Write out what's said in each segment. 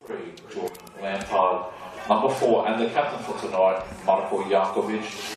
3, Jordan Lampard. Number 4, and the captain for tonight, Marko Jankovic.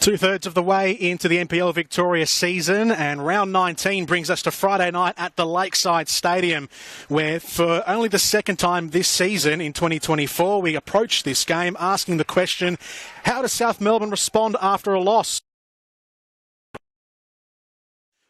Two-thirds of the way into the NPL Victoria season, and round 19 brings us to Friday night at the Lakeside Stadium, where for only the second time this season in 2024 we approach this game asking the question, how does South Melbourne respond after a loss?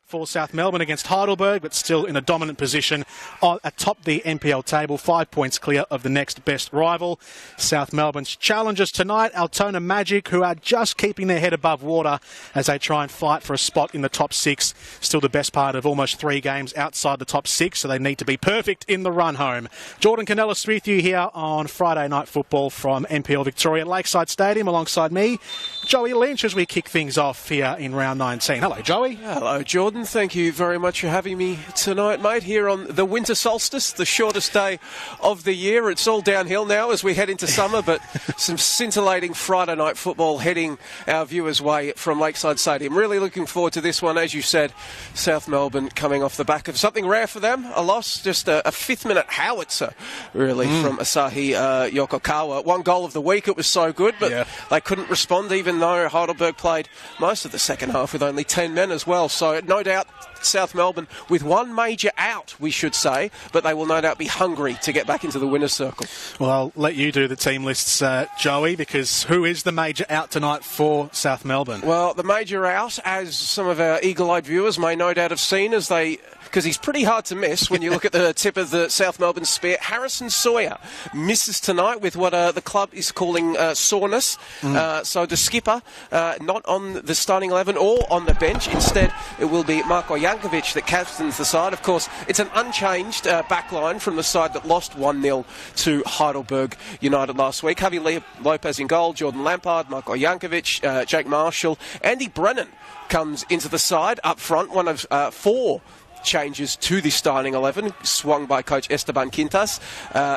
For South Melbourne against Heidelberg, but still in a dominant position atop the NPL table, 5 points clear of the next best rival. South Melbourne's challengers tonight, Altona Magic, who are just keeping their head above water as they try and fight for a spot in the top six. Still the best part of almost 3 games outside the top six, so they need to be perfect in the run home. Jordan Canellis with you here on Friday Night Football from NPL Victoria Lakeside Stadium, alongside me, Joey Lynch, as we kick things off here in round 19. Hello, Joey. Hello, Jordan. Thank you very much for having me tonight, mate, here on the winter solstice, the shortest day of the year. It's all downhill now as we head into summer, but some scintillating Friday night football heading our viewers' way from Lakeside Stadium. Really looking forward to this one. As you said, South Melbourne coming off the back of something rare for them, a loss, just a fifth-minute howitzer, really, from Asahi Yokokawa. 1 goal of the week, it was so good, but they couldn't respond, even though Heidelberg played most of the second half with only 10 men as well. So no doubt South Melbourne with one major out, we should say, but they will no doubt be hungry to get back into the winner's circle. Well, I'll let you do the team lists, Joey, because who is the major out tonight for South Melbourne? Well, the major out, as some of our eagle-eyed viewers may no doubt have seen, because he's pretty hard to miss when you look at the tip of the South Melbourne spear. Harrison Sawyer misses tonight with what the club is calling soreness. So the skipper, not on the starting 11 or on the bench. Instead, it will be Marko Jankovic that captains the side. Of course, it's an unchanged backline from the side that lost 1-0 to Heidelberg United last week. Javi Lopez in goal, Jordan Lampard, Marko Jankovic, Jake Marshall. Andy Brennan comes into the side up front, one of 4 changes to the starting 11, swung by coach Esteban Quintas.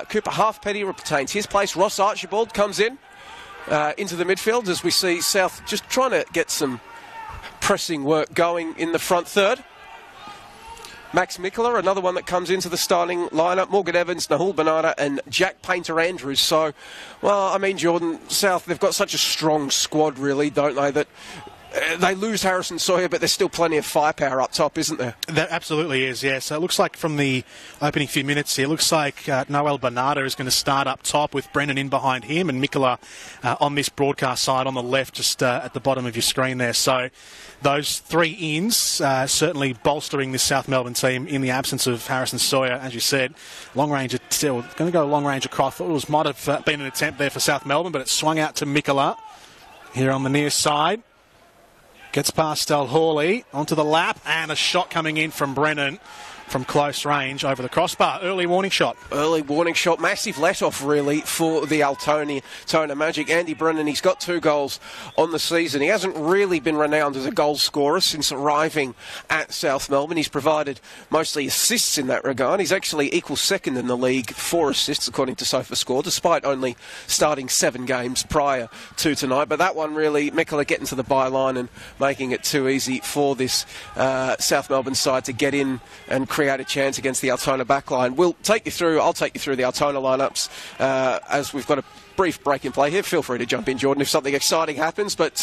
Cooper Halfpenny retains his place. Ross Archibald comes in into the midfield as we see South just trying to get some pressing work going in the front third. Max Mikula, another one that comes into the starting lineup. Morgan Evans, Nahul Banana and Jack Painter-Andrews. So, well, I mean, Jordan, South, they've got such a strong squad, really, don't they, that they lose Harrison Sawyer, but there's still plenty of firepower up top, isn't there? There absolutely is, yeah. So it looks like from the opening few minutes here, it looks like Noel Bernardo is going to start up top with Brennan in behind him and Mikula on this broadcast side on the left, just at the bottom of your screen there. So those 3 ins certainly bolstering this South Melbourne team in the absence of Harrison Sawyer, as you said. Long range, still going to go long range across. Thought it might have been an attempt there for South Melbourne, but it swung out to Mikula here on the near side. Gets past Del Hawley onto the lap, and a shot coming in from Brennan from close range over the crossbar. Early warning shot. Early warning shot. Massive let-off, really, for the Altona Magic. Andy Brennan, he's got 2 goals on the season. He hasn't really been renowned as a goal scorer since arriving at South Melbourne. He's provided mostly assists in that regard. He's actually equal second in the league for assists, according to SofaScore, despite only starting 7 games prior to tonight. But that one, really, Mikula getting to the byline and making it too easy for this South Melbourne side to get in and create a chance against the Altona backline. I'll take you through the Altona lineups as we've got a brief break in play here. Feel free to jump in, Jordan, if something exciting happens. But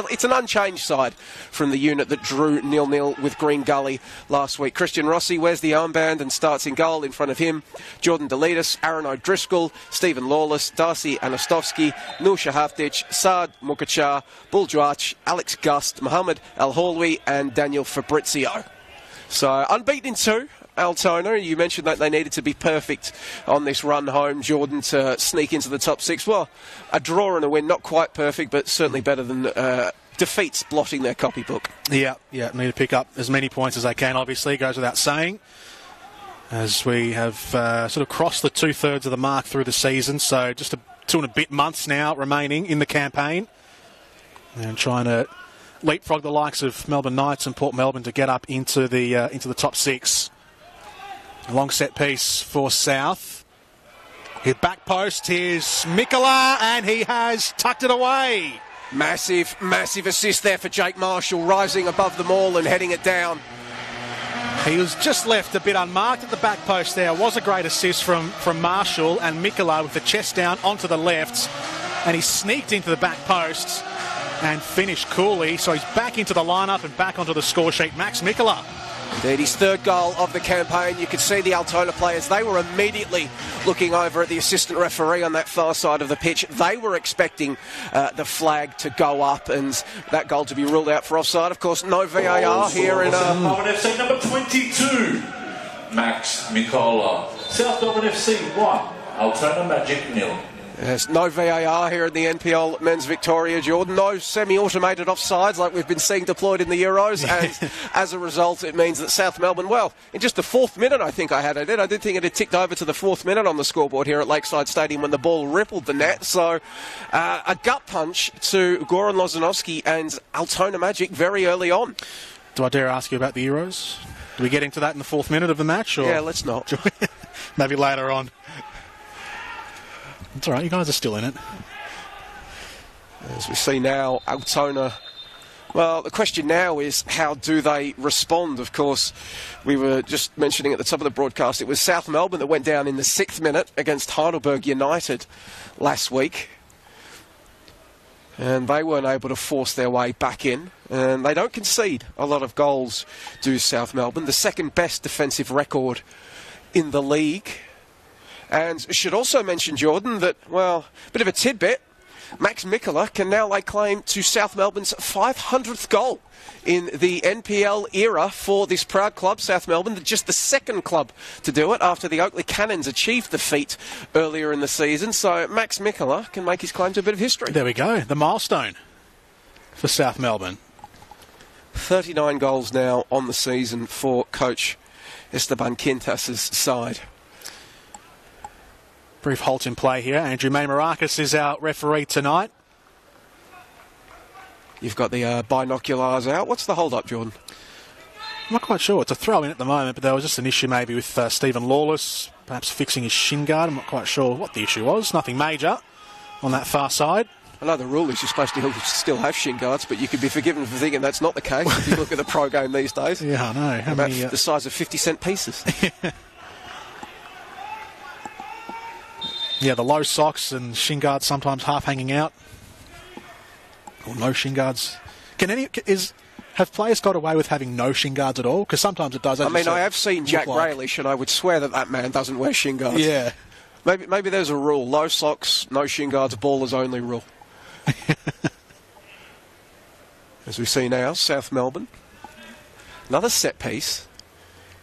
it's an unchanged side from the unit that drew 0-0 with Green Gully last week. Christian Rossi wears the armband and starts in goal. In front of him, Jordan Delitis, Aaron O'Driscoll, Stephen Lawless, Darcy Anastovsky, Nul Shahavdic, Saad Mukachar, Bull Djuach, Alex Gust, Mohammed El Hawlwi and Daniel Fabrizio. So, unbeaten in 2, Altona. You mentioned that they needed to be perfect on this run home, Jordan, to sneak into the top 6. Well, a draw and a win, not quite perfect, but certainly better than defeats blotting their copybook. Yeah, need to pick up as many points as they can, obviously, goes without saying. As we have sort of crossed the 2/3 of the mark through the season, so just 2 and a bit months now remaining in the campaign. And trying to leapfrog the likes of Melbourne Knights and Port Melbourne to get up into the top 6. A long set piece for South. His back post, here's Mikula, and he has tucked it away. Massive assist there for Jake Marshall, rising above them all and heading it down. He was just left a bit unmarked at the back post there. It was a great assist from Marshall, and Mikula with the chest down onto the left, and he sneaked into the back post. and finish coolly. So he's back into the lineup and back onto the score sheet. Max Mikola. Indeed, his third goal of the campaign. You could see the Altona players, they were immediately looking over at the assistant referee on that far side of the pitch. They were expecting the flag to go up and that goal to be ruled out for offside. Of course, no VAR here in Melbourne FC number 22, Max Mikola. South Melbourne FC 1, Altona Magic 0. There's no VAR here in the NPL Men's Victoria, Jordan. No semi-automated offsides like we've been seeing deployed in the Euros. And as a result, it means that South Melbourne, well, in just the fourth minute, I think I did think it had ticked over to the fourth minute on the scoreboard here at Lakeside Stadium when the ball rippled the net. So a gut punch to Goran Lozanovski and Altona Magic very early on. Do I dare ask you about the Euros? Do we get into that in the fourth minute of the match? Or yeah, let's not. Maybe later on. It's all right, you guys are still in it. As we see now, Altona. Well, the question now is, how do they respond? Of course, we were just mentioning at the top of the broadcast, it was South Melbourne that went down in the 6th minute against Heidelberg United last week. And they weren't able to force their way back in. And they don't concede a lot of goals, do South Melbourne. The second best defensive record in the league. And should also mention, Jordan, that, well, a bit of a tidbit, Max Mikola can now lay claim to South Melbourne's 500th goal in the NPL era for this proud club, South Melbourne. Just the second club to do it after the Oakley Cannons achieved the feat earlier in the season. So Max Mikola can make his claim to a bit of history. There we go, the milestone for South Melbourne. 39 goals now on the season for coach Esteban Quintas' side. Brief halt in play here. Andrew Maymarakis is our referee tonight. You've got the binoculars out. What's the hold-up, Jordan? I'm not quite sure. It's a throw-in at the moment, but there was just an issue maybe with Stephen Lawless, perhaps fixing his shin guard. I'm not quite sure what the issue was. Nothing major on that far side. I know the rule is you're supposed to still have shin guards, but you could be forgiven for thinking that's not the case if you look at the pro game these days. Yeah, I know. How many, the size of 50-cent pieces. Yeah, the low socks and shin guards sometimes half hanging out. Or no shin guards. Have players got away with having no shin guards at all? Because sometimes it does. I mean, I have seen Jack Grealish, and I would swear that man doesn't wear shin guards. Yeah. Maybe there's a rule. Low socks, no shin guards, ballers only rule. As we see now, South Melbourne. Another set piece.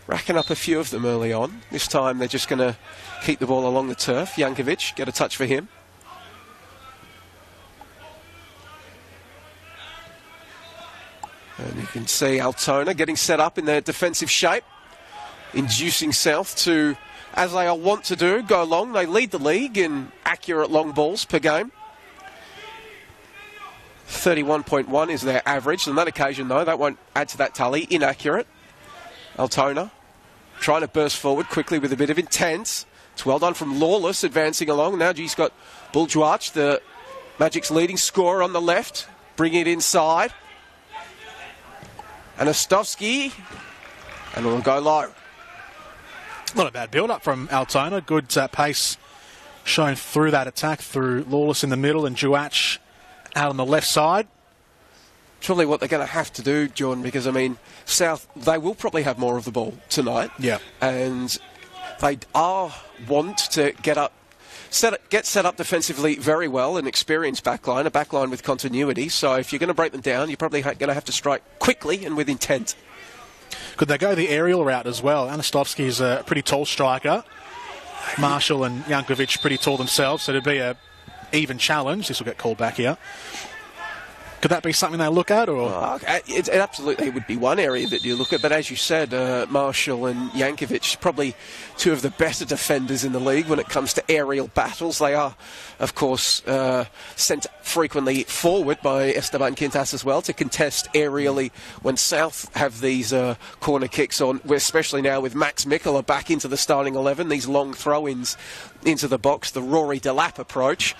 Racking up a few of them early on. This time they're just going to keep the ball along the turf. Jankovic, get a touch for him. And you can see Altona getting set up in their defensive shape, inducing South to, as they want to do, go long. They lead the league in accurate long balls per game. 31.1 is their average. On that occasion, though, that won't add to that tally. Inaccurate. Altona trying to burst forward quickly with a bit of intent. It's well done from Lawless, advancing along. Now he's got Buljuach, the Magic's leading scorer, on the left, bringing it inside. Anastovsky, and we'll go low. Not a bad build-up from Altona. Good pace shown through that attack, through Lawless in the middle and Juach out on the left side. It's probably what they're going to have to do, Jordan, because, I mean, South, they will probably have more of the ball tonight. Yeah. And they want to get set up defensively very well, an experienced backline, a backline with continuity. So if you're going to break them down, you're probably going to have to strike quickly and with intent. Could they go the aerial route as well? Anastovsky is a pretty tall striker. Marshall and Jankovic pretty tall themselves, so it'd be a even challenge. This will get called back here. Could that be something they look at? Or it absolutely would be one area that you look at. But as you said, Marshall and Jankovic, probably two of the better defenders in the league when it comes to aerial battles. They are, of course, sent frequently forward by Esteban Quintas as well to contest aerially when South have these corner kicks on, especially now with Max Mikola back into the starting 11, these long throw-ins into the box, the Rory Delap approach.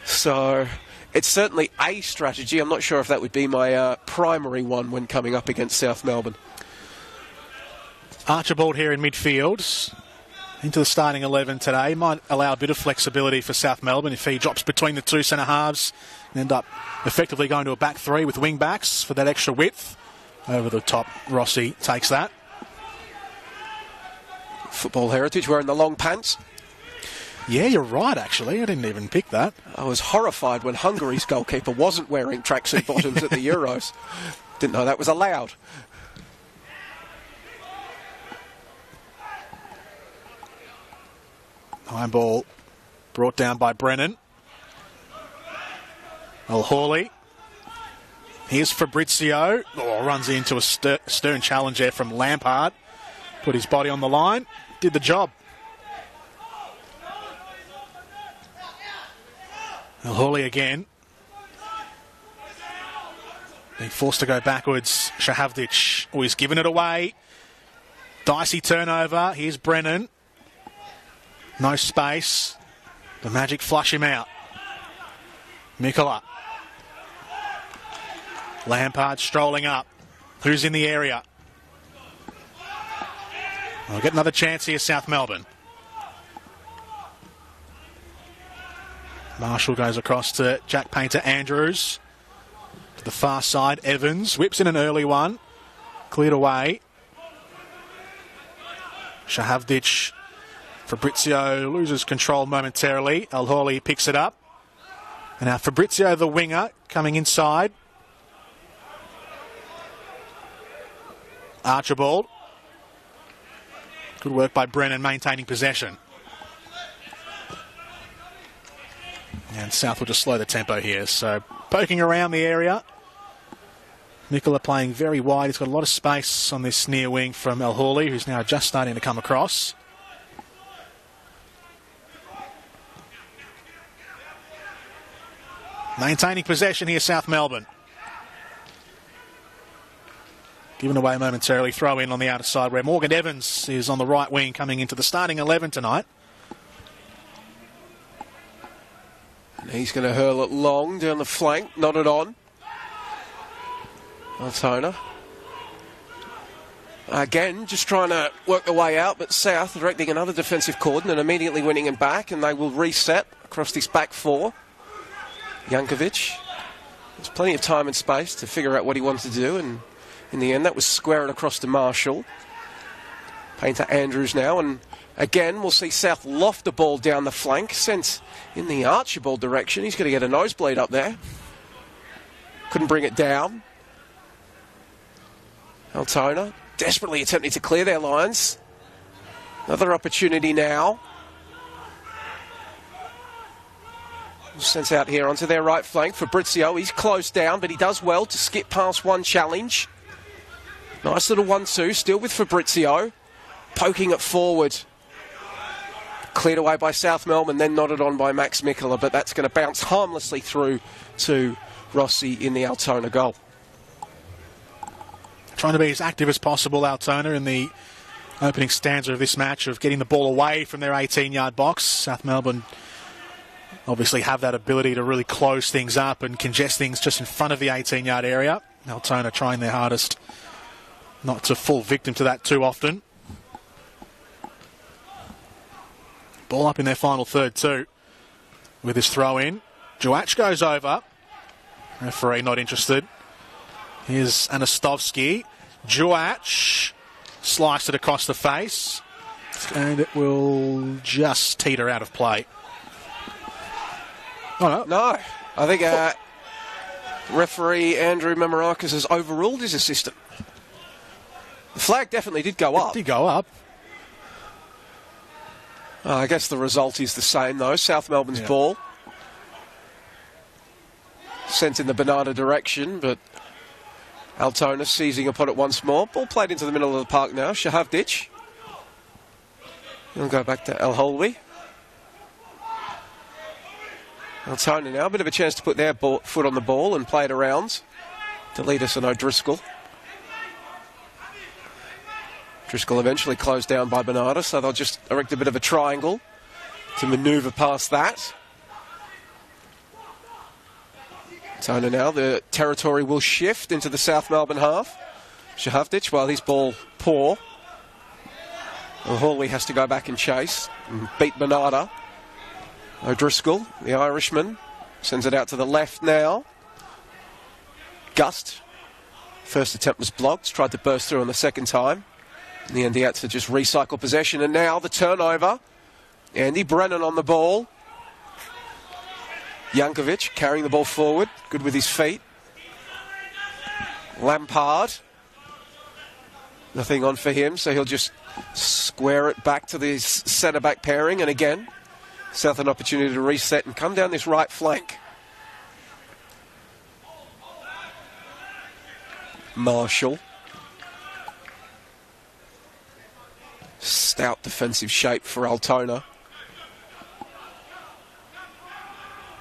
So it's certainly a strategy. I'm not sure if that would be my primary one when coming up against South Melbourne. Archibald here in midfield. Into the starting 11 today. Might allow a bit of flexibility for South Melbourne if he drops between the two centre halves. End up effectively going to a back three with wing backs for that extra width. Over the top, Rossi takes that. Football heritage, wearing the long pants. Yeah, you're right, actually. I didn't even pick that. I was horrified when Hungary's goalkeeper wasn't wearing tracksuit bottoms at the Euros. Didn't know that was allowed. High ball brought down by Brennan. Hawley. Here's Fabrizio. Oh, runs into a stern challenge there from Lampard. Put his body on the line. Did the job. Hawley again. Being forced to go backwards. Shahavdic. Oh, he's given it away. Dicey turnover. Here's Brennan. No space. The Magic flush him out. Mikola. Lampard strolling up. Who's in the area? We'll get another chance here, South Melbourne. Marshall goes across to Jack Painter-Andrews. To the far side, Evans whips in an early one. Cleared away. Shahavdic. Fabrizio loses control momentarily. Hawley picks it up. And now Fabrizio, the winger, coming inside. Archibald. Good work by Brennan maintaining possession. And South will just slow the tempo here. So poking around the area. Nicola playing very wide. He's got a lot of space on this near wing from Hawley, who's now just starting to come across. Maintaining possession here, South Melbourne. Given away momentarily, throw in on the outer side where Morgan Evans is on the right wing coming into the starting 11 tonight. And he's going to hurl it long down the flank, nodded on. Altona. Again, just trying to work the way out, but South directing another defensive cordon and immediately winning him back, and they will reset across this back four. Jankovic. There's plenty of time and space to figure out what he wanted to do, and in the end, that was squaring across to Marshall. Painter-Andrews now, and again, we'll see South loft the ball down the flank, sent in the Archibald direction. He's going to get a nosebleed up there. Couldn't bring it down. Altona desperately attempting to clear their lines. Another opportunity now. Sent out here onto their right flank. Fabrizio, he's closed down, but he does well to skip past one challenge. Nice little 1-2, still with Fabrizio. Poking it forward. Cleared away by South Melbourne, then nodded on by Max Mikola, but that's going to bounce harmlessly through to Rossi in the Altona goal. Trying to be as active as possible, Altona, in the opening stanza of this match, of getting the ball away from their 18-yard box. South Melbourne obviously have that ability to really close things up and congest things just in front of the 18-yard area. Altona trying their hardest not to fall victim to that too often. Ball up in their final third too with his throw in. Juach goes over. Referee not interested. Here's Anastovsky. Juach sliced it across the face, and it will just teeter out of play. Oh, no. I think referee Andrew Memorakis has overruled his assistant. The flag definitely did go up. It did go up. I guess the result is the same, though. South Melbourne's ball. Sent in the Bernarda direction, but Altona seizing upon it once more. Ball played into the middle of the park now. Shahavdic. He'll go back to Hawley. Altona now, a bit of a chance to put their foot on the ball and play it around. Deletus and O'Driscoll. Driscoll eventually closed down by Bernarda, so they'll just erect a bit of a triangle to manoeuvre past that. Altona now, the territory will shift into the South Melbourne half. Shahavdic, while his ball poor. Hawley has to go back and chase and beat Bernarda. O'Driscoll, the Irishman, Sends it out to the left now. Gust. First attempt was blocked. Tried to burst through on the second time. In the end, he had to just recycle possession. And now the turnover. Andy Brennan on the ball. Jankovic carrying the ball forward. Good with his feet. Lampard. Nothing on for him, so he'll just square it back to the centre-back pairing. And again, South an opportunity to reset and come down this right flank. Marshall. Stout defensive shape for Altona.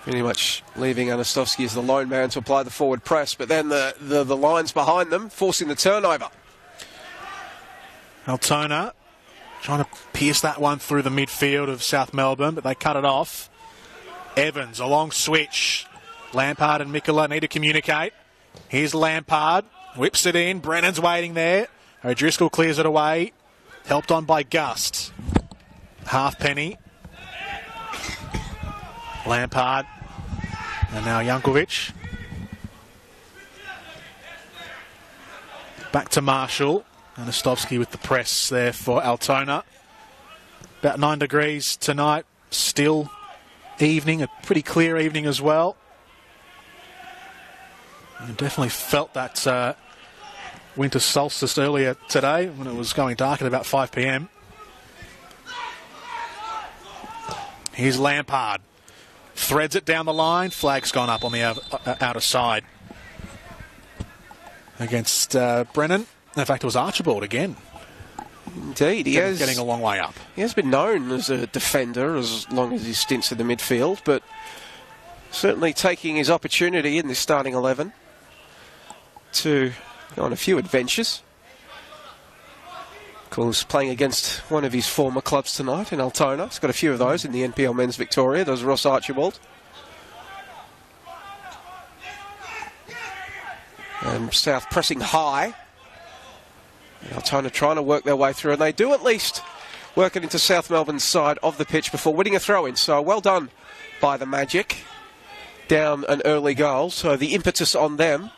Pretty much leaving Anastovsky as the lone man to apply the forward press, but then the lines behind them forcing the turnover. Altona trying to pierce that one through the midfield of South Melbourne, but they cut it off. Evans, a long switch. Lampard and Mikola need to communicate. Here's Lampard, whips it in. Brennan's waiting there. O'Driscoll clears it away. Helped on by Gust. Halfpenny. Lampard. And now Jankovic. Back to Marshall. Anastovsky with the press there for Altona. About 9 degrees tonight. Still evening, a pretty clear evening as well. I definitely felt that winter solstice earlier today when it was going dark at about 5 p.m. Here's Lampard. Threads it down the line. Flag's gone up on the outer side against Brennan. In fact, it was Archibald again. Indeed, he is getting a long way up. He has been known as a defender as long as his stints in the midfield, but certainly taking his opportunity in this starting 11 to go on a few adventures. Of course, playing against one of his former clubs tonight in Altona. He's got a few of those in the NPL Men's Victoria. There's Ross Archibald. And South pressing high. Altona trying to work their way through, and they do at least work it into South Melbourne's side of the pitch before winning a throw-in. So well done by the Magic. Down an early goal, so the impetus on them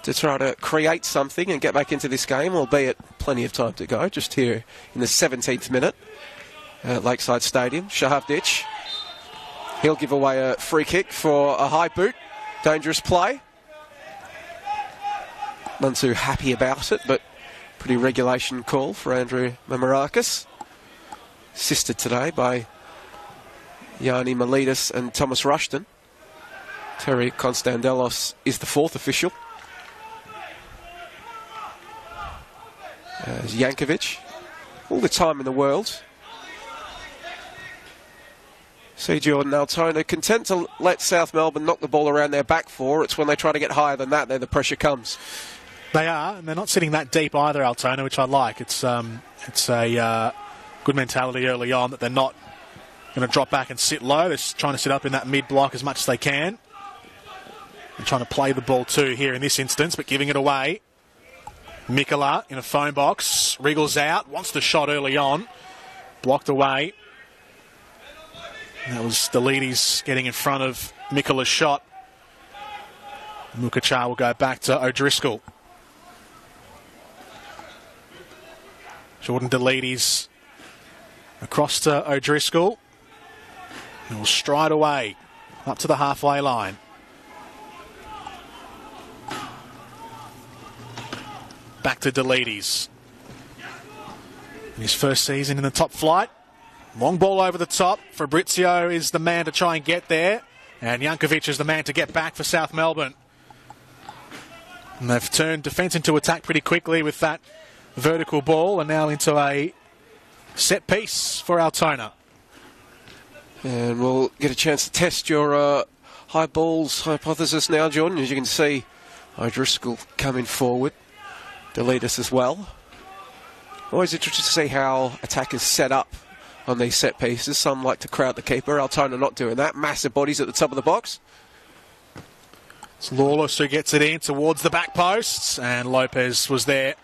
to try to create something and get back into this game, albeit plenty of time to go, just here in the 17th minute at Lakeside Stadium. Shahavdic, he'll give away a free kick for a high boot. Dangerous play. None too happy about it, but pretty regulation call for Andrew Mamarakis. Assisted today by Yanni Miletus and Thomas Rushton. Terry Constandelos is the fourth official. As Jankovic, all the time in the world. See Jordan, Altona content to let South Melbourne knock the ball around their back four. It's when they try to get higher than that, then the pressure comes. They are, and they're not sitting that deep either, Altona, which I like. It's a good mentality early on that they're not going to drop back and sit low. They're trying to sit up in that mid-block as much as they can. They're trying to play the ball too here in this instance, but giving it away. Mikola in a phone box. Wriggles out, wants the shot early on. Blocked away. And that was Delides getting in front of Mikola's shot. Mukachar will go back to O'Driscoll. Jordan Delides across to O'Driscoll. He'll stride away up to the halfway line. Back to Delides. In his first season in the top flight. Long ball over the top. Fabrizio is the man to try and get there. And Jankovic is the man to get back for South Melbourne. And they've turned defence into attack pretty quickly with that vertical ball, and now into a set piece for Altona. And we'll get a chance to test your high balls hypothesis now, Jordan. As you can see, O'Driscoll coming forward. Delides as well. Always interested to see how attackers set up on these set pieces. Some like to crowd the keeper. Altona not doing that. Massive bodies at the top of the box. It's Lawless who gets it in towards the back posts, and Lopez was there.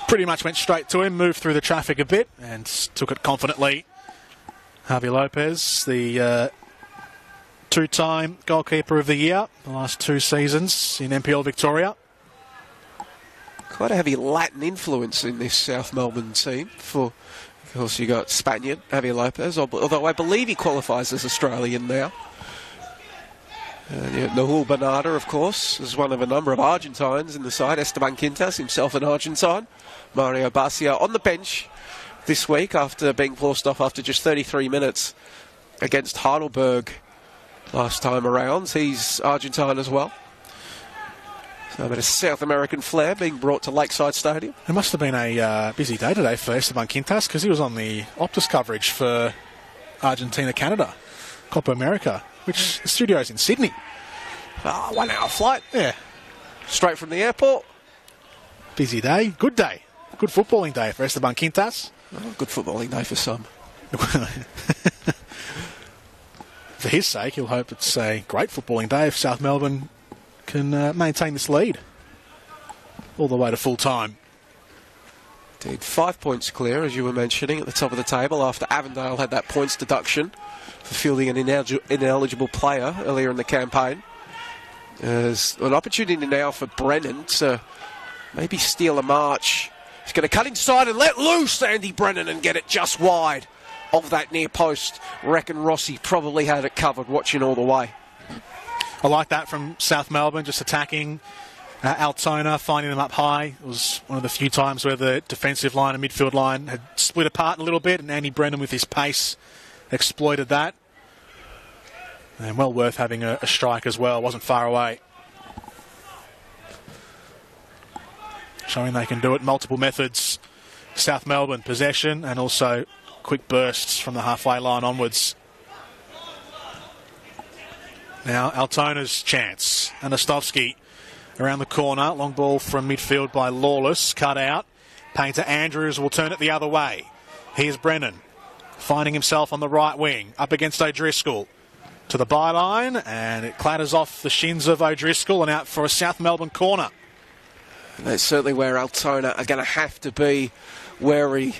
Pretty much went straight to him, moved through the traffic a bit, and took it confidently. Javi Lopez, the Two-time goalkeeper of the year the last 2 seasons in NPL Victoria. Quite a heavy Latin influence in this South Melbourne team. Of course, you got Spaniard, Javier Lopez, although I believe he qualifies as Australian now. Nahul Bernardo, of course, is one of a number of Argentines in the side. Esteban Quintas, himself an Argentine. Mario Barcia on the bench this week after being forced off after just 33 minutes against Heidelberg last time around. He's Argentine as well. So a bit of South American flair being brought to Lakeside Stadium. It must have been a busy day today for Esteban Quintas because he was on the Optus coverage for Argentina-Canada, Copa America, which the studio's in Sydney. 1 hour flight. Yeah. Straight from the airport. Busy day. Good day. Good footballing day for Esteban Quintas. Oh, good footballing day for some. For his sake, he'll hope it's a great footballing day if South Melbourne can maintain this lead all the way to full time. Indeed, 5 points clear, as you were mentioning, at the top of the table after Avondale had that points deduction for fielding an ineligible player earlier in the campaign. There's an opportunity now for Brennan to maybe steal a march. He's going to cut inside and let loose Andy Brennan and get it just wide of that near post. Reckon Rossi probably had it covered, watching all the way. I like that from South Melbourne, just attacking Altona, finding them up high. It was one of the few times where the defensive line and midfield line had split apart a little bit, and Andy Brennan with his pace exploited that. And well worth having a strike as well. Wasn't far away. Showing they can do it multiple methods. South Melbourne possession and also quick bursts from the halfway line onwards. Now Altona's chance. Anastovsky around the corner. Long ball from midfield by Lawless. Cut out. Painter Andrews will turn it the other way. Here's Brennan finding himself on the right wing. Up against O'Driscoll. To the byline, and it clatters off the shins of O'Driscoll and out for a South Melbourne corner. That's certainly where Altona are going to have to be wary.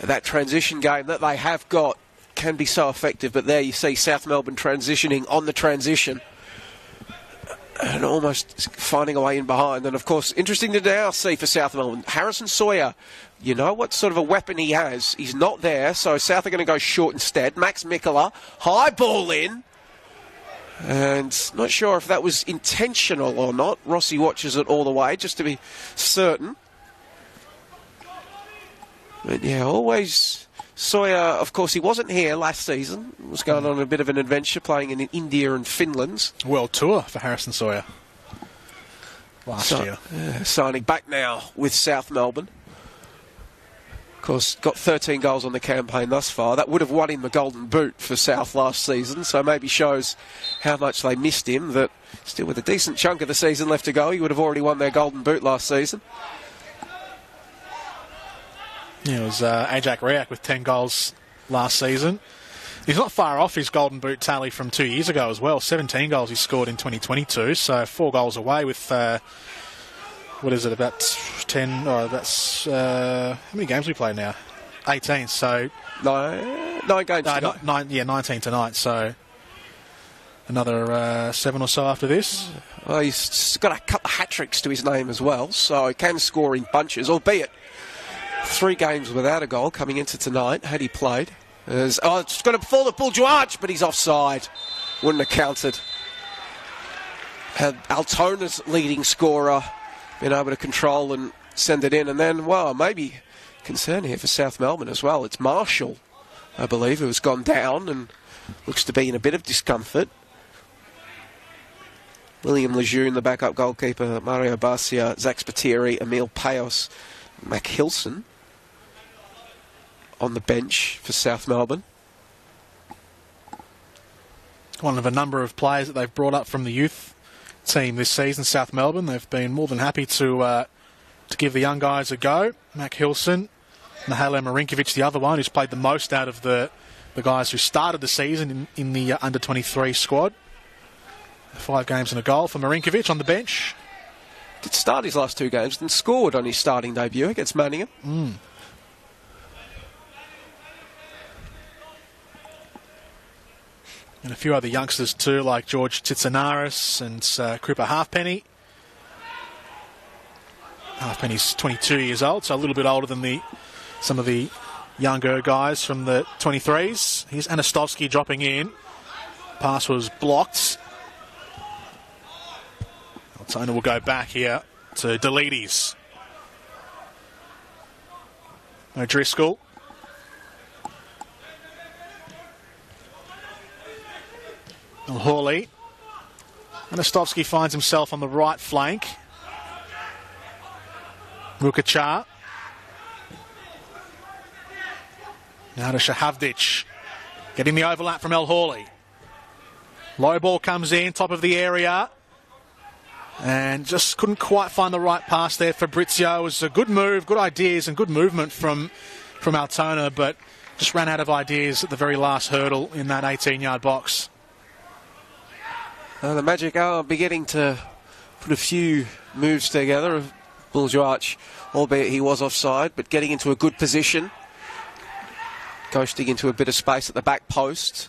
That transition game that they have got can be so effective, but there you see South Melbourne transitioning on the transition and almost finding a way in behind. And of course, interesting to now see for South Melbourne, Harrison Sawyer, you know what sort of a weapon he has. He's not there, so South are going to go short instead. Max Mikola, high ball in. And not sure if that was intentional or not. Rossi watches it all the way, just to be certain. But yeah, always Sawyer, of course, he wasn't here last season. He was going on a bit of an adventure, playing in India and Finland. World tour for Harrison Sawyer last year. Signing back now with South Melbourne. Of course, got 13 goals on the campaign thus far. That would have won him the Golden Boot for South last season, so maybe shows how much they missed him, that still with a decent chunk of the season left to go, he would have already won their Golden Boot last season. Yeah, it was Ajak Riak with 10 goals last season. He's not far off his Golden Boot tally from 2 years ago as well. 17 goals he scored in 2022, so 4 goals away with... what is it, about 10, or that's, how many games we played now? 18, so... 9 games tonight. 19 tonight, so another 7 or so after this. Well, he's got a couple of hat-tricks to his name as well, so he can score in bunches, albeit 3 games without a goal coming into tonight, had he played. It's going to fall at Bulgearch, but he's offside. Wouldn't have counted. Had Altona's leading scorer been able to control and send it in. And then, well, maybe concern here for South Melbourne as well. It's Marshall, I believe, who has gone down and looks to be in a bit of discomfort. William Lejeune, the backup goalkeeper, Mario Barcia, Zach Spatieri, Emil Payos, Mac Hilson on the bench for South Melbourne. One of a number of players that they've brought up from the youth team this season, South Melbourne. They've been more than happy to give the young guys a go. Mac Hilson, Mihailo Marinkovic, the other one who's played the most out of the guys who started the season in the under-23 squad. 5 games and a goal for Marinkovic on the bench. Did start his last 2 games and scored on his starting debut against Manningham. And a few other youngsters too, like George Titsanaris and Krupa Halfpenny. Halfpenny's 22 years old, so a little bit older than some of the younger guys from the 23s. Here's Anastovsky dropping in. Pass was blocked. Altona will go back here to Delides. O'Driscoll. Hawley. Anastovsky finds himself on the right flank. Mukachar. Now to Shahavdic. Getting the overlap from El Hawley. Low ball comes in, top of the area. And just couldn't quite find the right pass there. Fabrizio. It was a good move, good ideas and good movement from Altona, but just ran out of ideas at the very last hurdle in that 18-yard box. The Magic are beginning to put a few moves together. Buljuach, albeit he was offside, but getting into a good position. Ghosting into a bit of space at the back post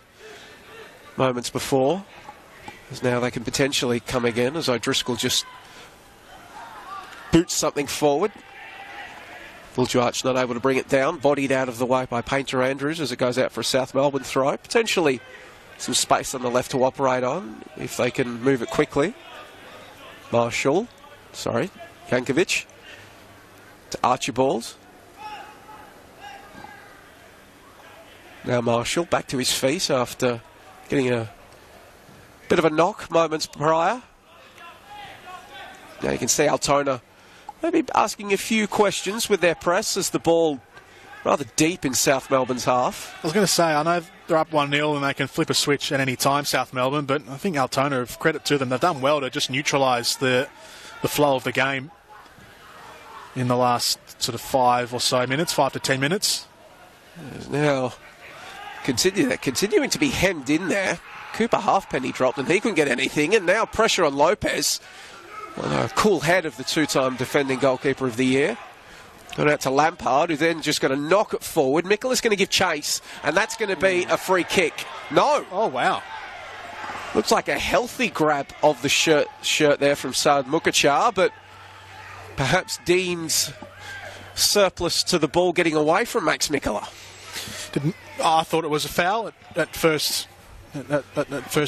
moments before. As now they can potentially come again as O'Driscoll just boots something forward. Buljuach not able to bring it down, bodied out of the way by Painter Andrews as it goes out for a South Melbourne throw. Potentially some space on the left to operate on if they can move it quickly. Yankovic to Archibald. Now Marshall back to his feet after getting a bit of a knock moments prior. Now you can see Altona maybe asking a few questions with their press as the ball rather deep in South Melbourne's half. I was going to say, I know they're up 1-0 and they can flip a switch at any time, South Melbourne, but I think Altona, credit to them, they've done well to just neutralise the flow of the game in the last sort of 5 to 10 minutes. Now continuing to be hemmed in there. Cooper Halfpenny dropped and he couldn't get anything, and now pressure on Lopez. A cool head of the two-time defending goalkeeper of the year. Going out to Lampard, who then just going to knock it forward. Mikola's going to give chase, and that's going to be a free kick. No. Oh, wow. Looks like a healthy grab of the shirt there from Saad Mukachar, but perhaps Dean's surplus to the ball getting away from Max Mikola. I thought it was a foul at first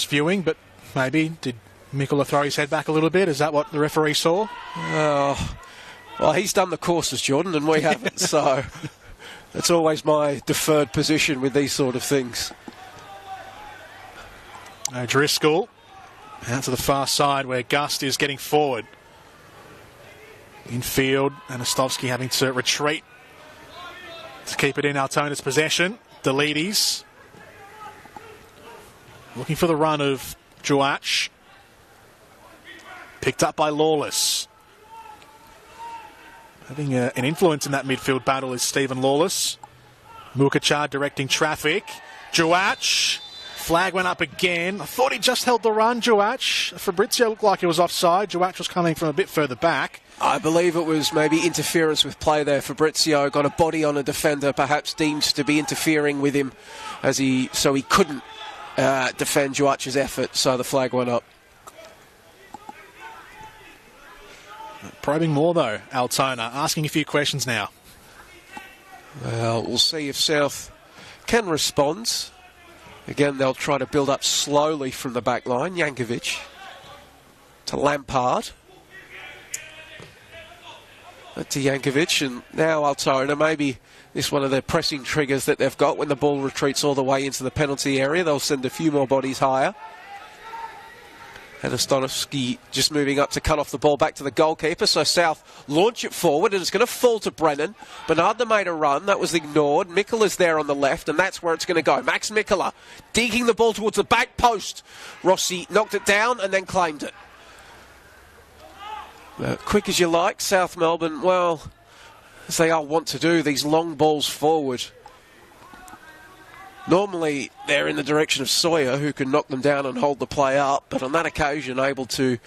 viewing, but maybe did Mikola throw his head back a little bit? Is that what the referee saw? Well, he's done the courses, Jordan, and we haven't, so that's always my deferred position with these sort of things. Driscoll out to the far side where Gust is getting forward. Infield, Anastovsky having to retreat to keep it in Altona's possession. Delides looking for the run of Juach. Picked up by Lawless. Having an influence in that midfield battle is Stephen Lawless. Mukachar directing traffic. Juach. Flag went up again. I thought he just held the run, Juach. Fabrizio looked like he was offside. Juach was coming from a bit further back. I believe it was maybe interference with play there. Fabrizio got a body on a defender, perhaps deemed to be interfering with him so he couldn't defend Juach's effort, so the flag went up. Probing more though, Altona, asking a few questions now. Well, we'll see if South can respond. Again, they'll try to build up slowly from the back line. Yankovic to Lampard. To Yankovic, and now Altona, maybe this one of the pressing triggers that they've got when the ball retreats all the way into the penalty area. They'll send a few more bodies higher. And Anastovsky just moving up to cut off the ball back to the goalkeeper. So South launch it forward, and it's going to fall to Brennan. Bernardo made a run. That was ignored. Mikola's there on the left, and that's where it's going to go. Max Mikola digging the ball towards the back post. Rossi knocked it down and then claimed it. Quick as you like, South Melbourne, well, as they all want to do, these long balls forward. Normally, they're in the direction of Sawyer, who can knock them down and hold the play up, but on that occasion, able to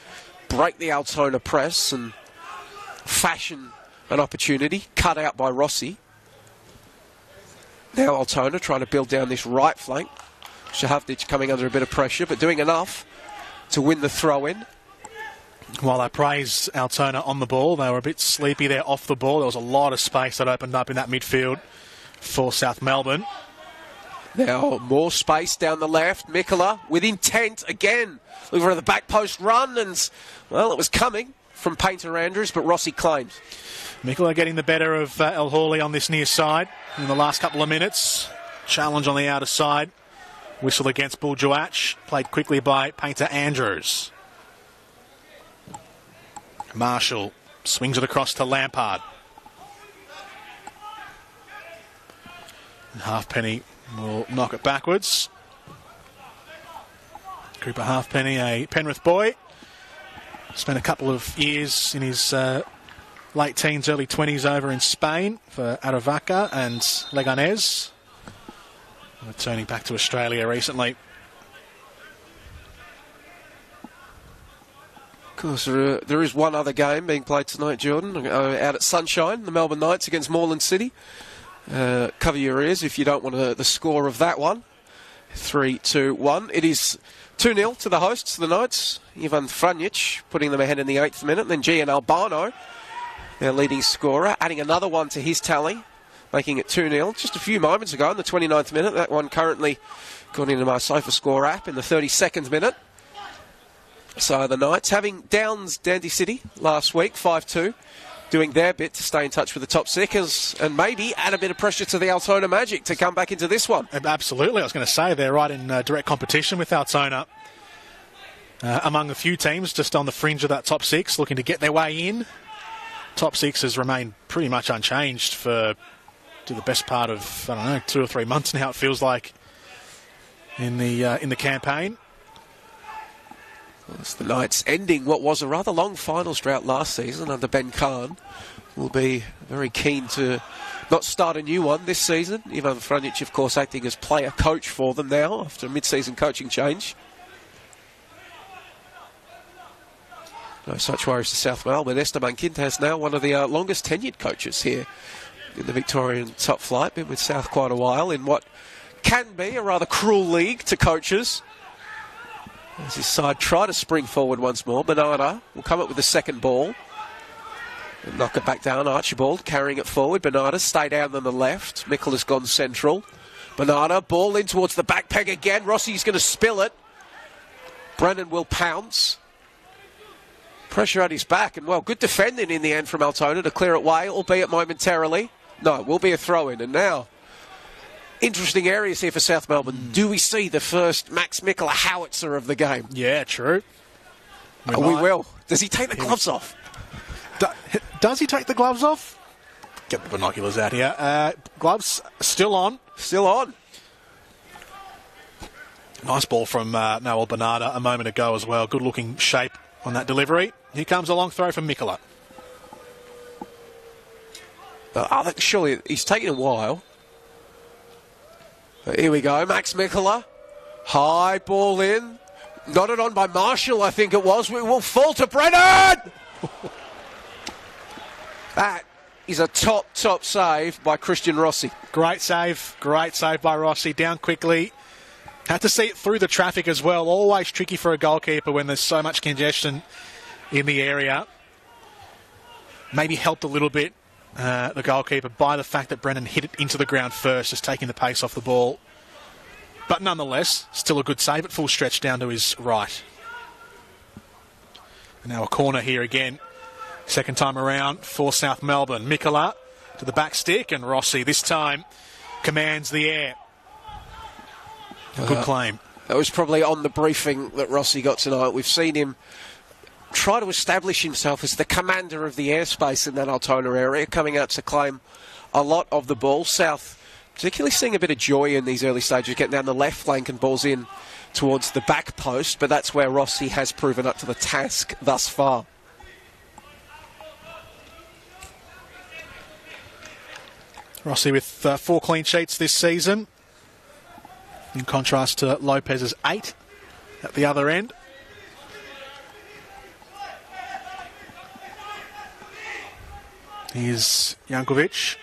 break the Altona press and fashion an opportunity, cut out by Rossi. Now Altona trying to build down this right flank. Shahavdic coming under a bit of pressure, but doing enough to win the throw-in. While I praise Altona on the ball, they were a bit sleepy there off the ball. There was a lot of space that opened up in that midfield for South Melbourne. Now more space down the left. Mikola with intent again. Looking for the back post run, and, well, it was coming from Painter Andrews, but Rossi claims. Mikola getting the better of El Hawley on this near side in the last couple of minutes. Challenge on the outer side. Whistle against Buljuach. Played quickly by Painter Andrews. Marshall swings it across to Lampard. Halfpenny will knock it backwards. Cooper Halfpenny, a Penrith boy. Spent a couple of years in his late teens, early 20s over in Spain for Aravaca and Leganés. Returning back to Australia recently. Of course, there is one other game being played tonight, Jordan, out at Sunshine, the Melbourne Knights against Moreland City. Cover your ears if you don't want the score of that one. 3-2-1. It is 2-0 to the hosts, the Knights. Ivan Franjic putting them ahead in the 8th minute. Then Gian Albano, their leading scorer, adding another one to his tally, making it 2-0. Just a few moments ago in the 29th minute. That one currently gone into my SofaScore app in the 32nd minute. So the Knights, having downs Dandy City last week, 5-2, doing their bit to stay in touch with the top six and maybe add a bit of pressure to the Altona Magic to come back into this one. Absolutely. I was going to say they're right in direct competition with Altona. Among a few teams just on the fringe of that top six, looking to get their way in. Top six has remained pretty much unchanged for the best part of, 2 or 3 months now, it feels like, in the campaign. It's the Knights ending what was a rather long finals drought last season under Ben Khan. Will be very keen to not start a new one this season. Ivan Franjic, of course, acting as player coach for them now after a mid-season coaching change. No such worries to South Melbourne. Esteban Quintas now one of the longest tenured coaches here in the Victorian top flight. Been with South quite a while in what can be a rather cruel league to coaches. As his side try to spring forward once more. Bernarda will come up with the second ball. And knock it back down. Archibald carrying it forward. Bernarda stay down on the left. Mikola's gone central. Bernarda, ball in towards the back peg again. Rossi's going to spill it. Brennan will pounce. Pressure at his back. And, well, good defending in the end from Altona to clear it away, albeit momentarily. No, it will be a throw-in. And now, interesting areas here for South Melbourne. Do we see the first Max Mikola howitzer of the game? Yeah, true. We will. Does he take the gloves off? Does he take the gloves off? Get the binoculars out here. Gloves still on. Still on. Nice ball from Noel Bernarda a moment ago as well. Good looking shape on that delivery. Here comes a long throw from Mikola. Surely he's taking a while. But here we go. Max Mikola. High ball in. Nodded on by Marshall, I think it was. We will fall to Brennan! That is a top save by Christian Rossi. Great save by Rossi. Down quickly. Had to see it through the traffic as well. Always tricky for a goalkeeper when there's so much congestion in the area. Maybe helped a little bit, the goalkeeper, by the fact that Brennan hit it into the ground first, just taking the pace off the ball. But nonetheless, still a good save at full stretch down to his right. And now a corner here again. Second time around for South Melbourne. Mikola to the back stick, and Rossi this time commands the air. A good claim. That was probably on the briefing that Rossi got tonight. We've seen him try to establish himself as the commander of the airspace in that Altona area, coming out to claim a lot of the ball. South particularly seeing a bit of joy in these early stages, getting down the left flank and balls in towards the back post, but that's where Rossi has proven up to the task thus far. Rossi with 4 clean sheets this season, in contrast to Lopez's 8 at the other end. Here's Jankovic.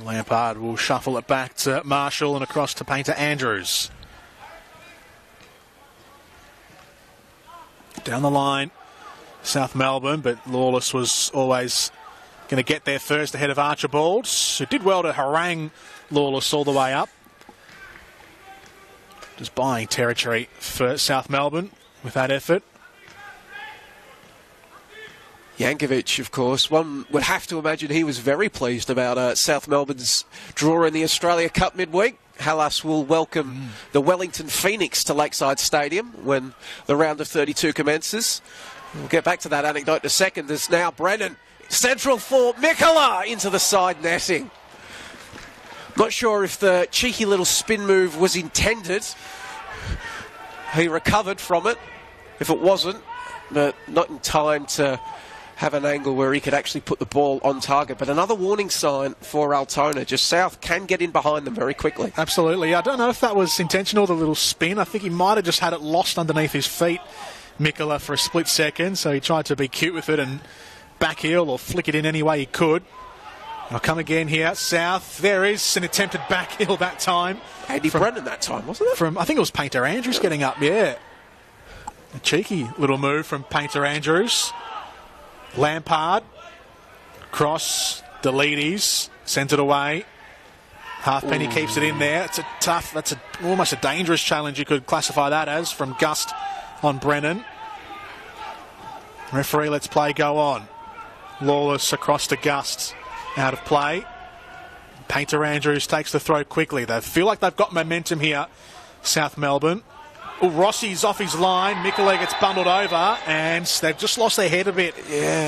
Lampard will shuffle it back to Marshall and across to Painter Andrews. Down the line, South Melbourne, but Lawless was always going to get there first ahead of Archibald, who did well to harangue Lawless all the way up. Just buying territory for South Melbourne with that effort. Yankovic, of course, one would have to imagine he was very pleased about South Melbourne's draw in the Australia Cup midweek. Hallas will welcome the Wellington Phoenix to Lakeside Stadium when the round of 32 commences. We'll get back to that anecdote in a second. There's now Brennan, central for Mikola into the side netting. Not sure if the cheeky little spin move was intended. He recovered from it, if it wasn't, but not in time to have an angle where he could actually put the ball on target. But another warning sign for Altona. Just South can get in behind them very quickly. Absolutely. I don't know if that was intentional, the little spin. I think he might have just had it lost underneath his feet, Mikola, for a split second. So he tried to be cute with it and backheel or flick it in any way he could. I'll come again here. South. There is an attempted backheel that time. Andy Brennan that time, wasn't it? I think it was Painter Andrews getting up, yeah. A cheeky little move from Painter Andrews. Lampard, cross, Delides, sent it away. Halfpenny keeps it in there. It's a tough, almost a dangerous challenge, you could classify that as, from Gust on Brennan. Referee lets play go on. Lawless across to Gust, out of play. Painter Andrews takes the throw quickly. They feel like they've got momentum here, South Melbourne. Rossi's off his line. Mikola gets bundled over, and they've just lost their head a bit,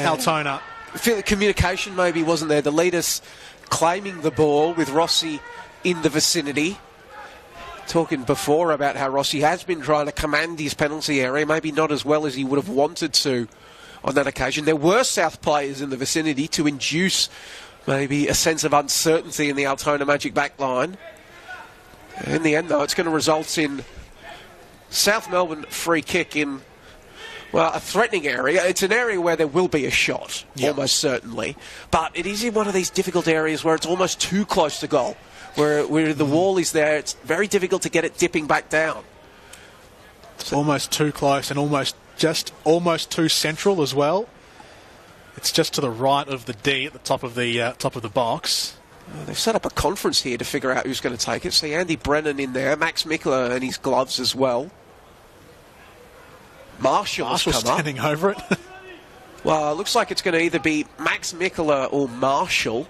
Altona. I feel the communication maybe wasn't there. The leaders claiming the ball with Rossi in the vicinity. Talking before about how Rossi has been trying to command his penalty area, maybe not as well as he would have wanted to on that occasion. There were South players in the vicinity to induce maybe a sense of uncertainty in the Altona Magic back line. In the end, though, it's going to result in South Melbourne free kick in, well, a threatening area. It's an area where there will be a shot, almost certainly. But it is in one of these difficult areas where it's almost too close to goal, where the wall is there. It's very difficult to get it dipping back down. It's almost too close and almost too central as well. It's just to the right of the D at the top of the box. They've set up a conference here to figure out who's going to take it. See Andy Brennan in there, Max Mikola and his gloves as well. Marshall's standing over it. Well, it looks like it's going to either be Max Mikola or Marshall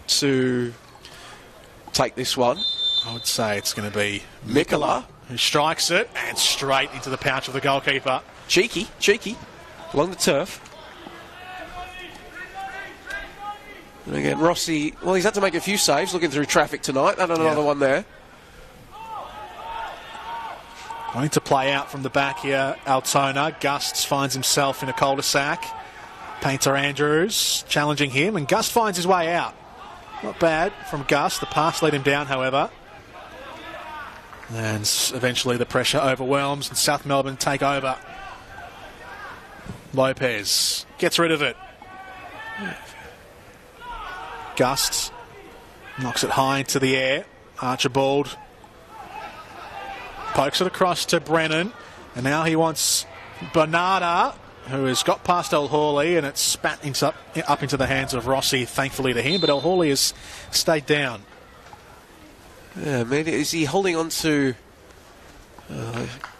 to take this one. I would say it's going to be Mikola, who strikes it and straight into the pouch of the goalkeeper. Cheeky, along the turf. And again, Rossi, well, he's had to make a few saves looking through traffic tonight. And another one there. Wanting to play out from the back here, Altona. Gust finds himself in a cul-de-sac. Painter Andrews challenging him, and Gust finds his way out. Not bad from Gust. The pass let him down, however. And eventually the pressure overwhelms, and South Melbourne take over. Lopez gets rid of it. Gust knocks it high into the air. Archibald pokes it across to Brennan, and now he wants Bernarda, who has got past El Hawley, and it's spat up into the hands of Rossi, thankfully to him, but El Hawley has stayed down. Yeah, man, is he holding on to...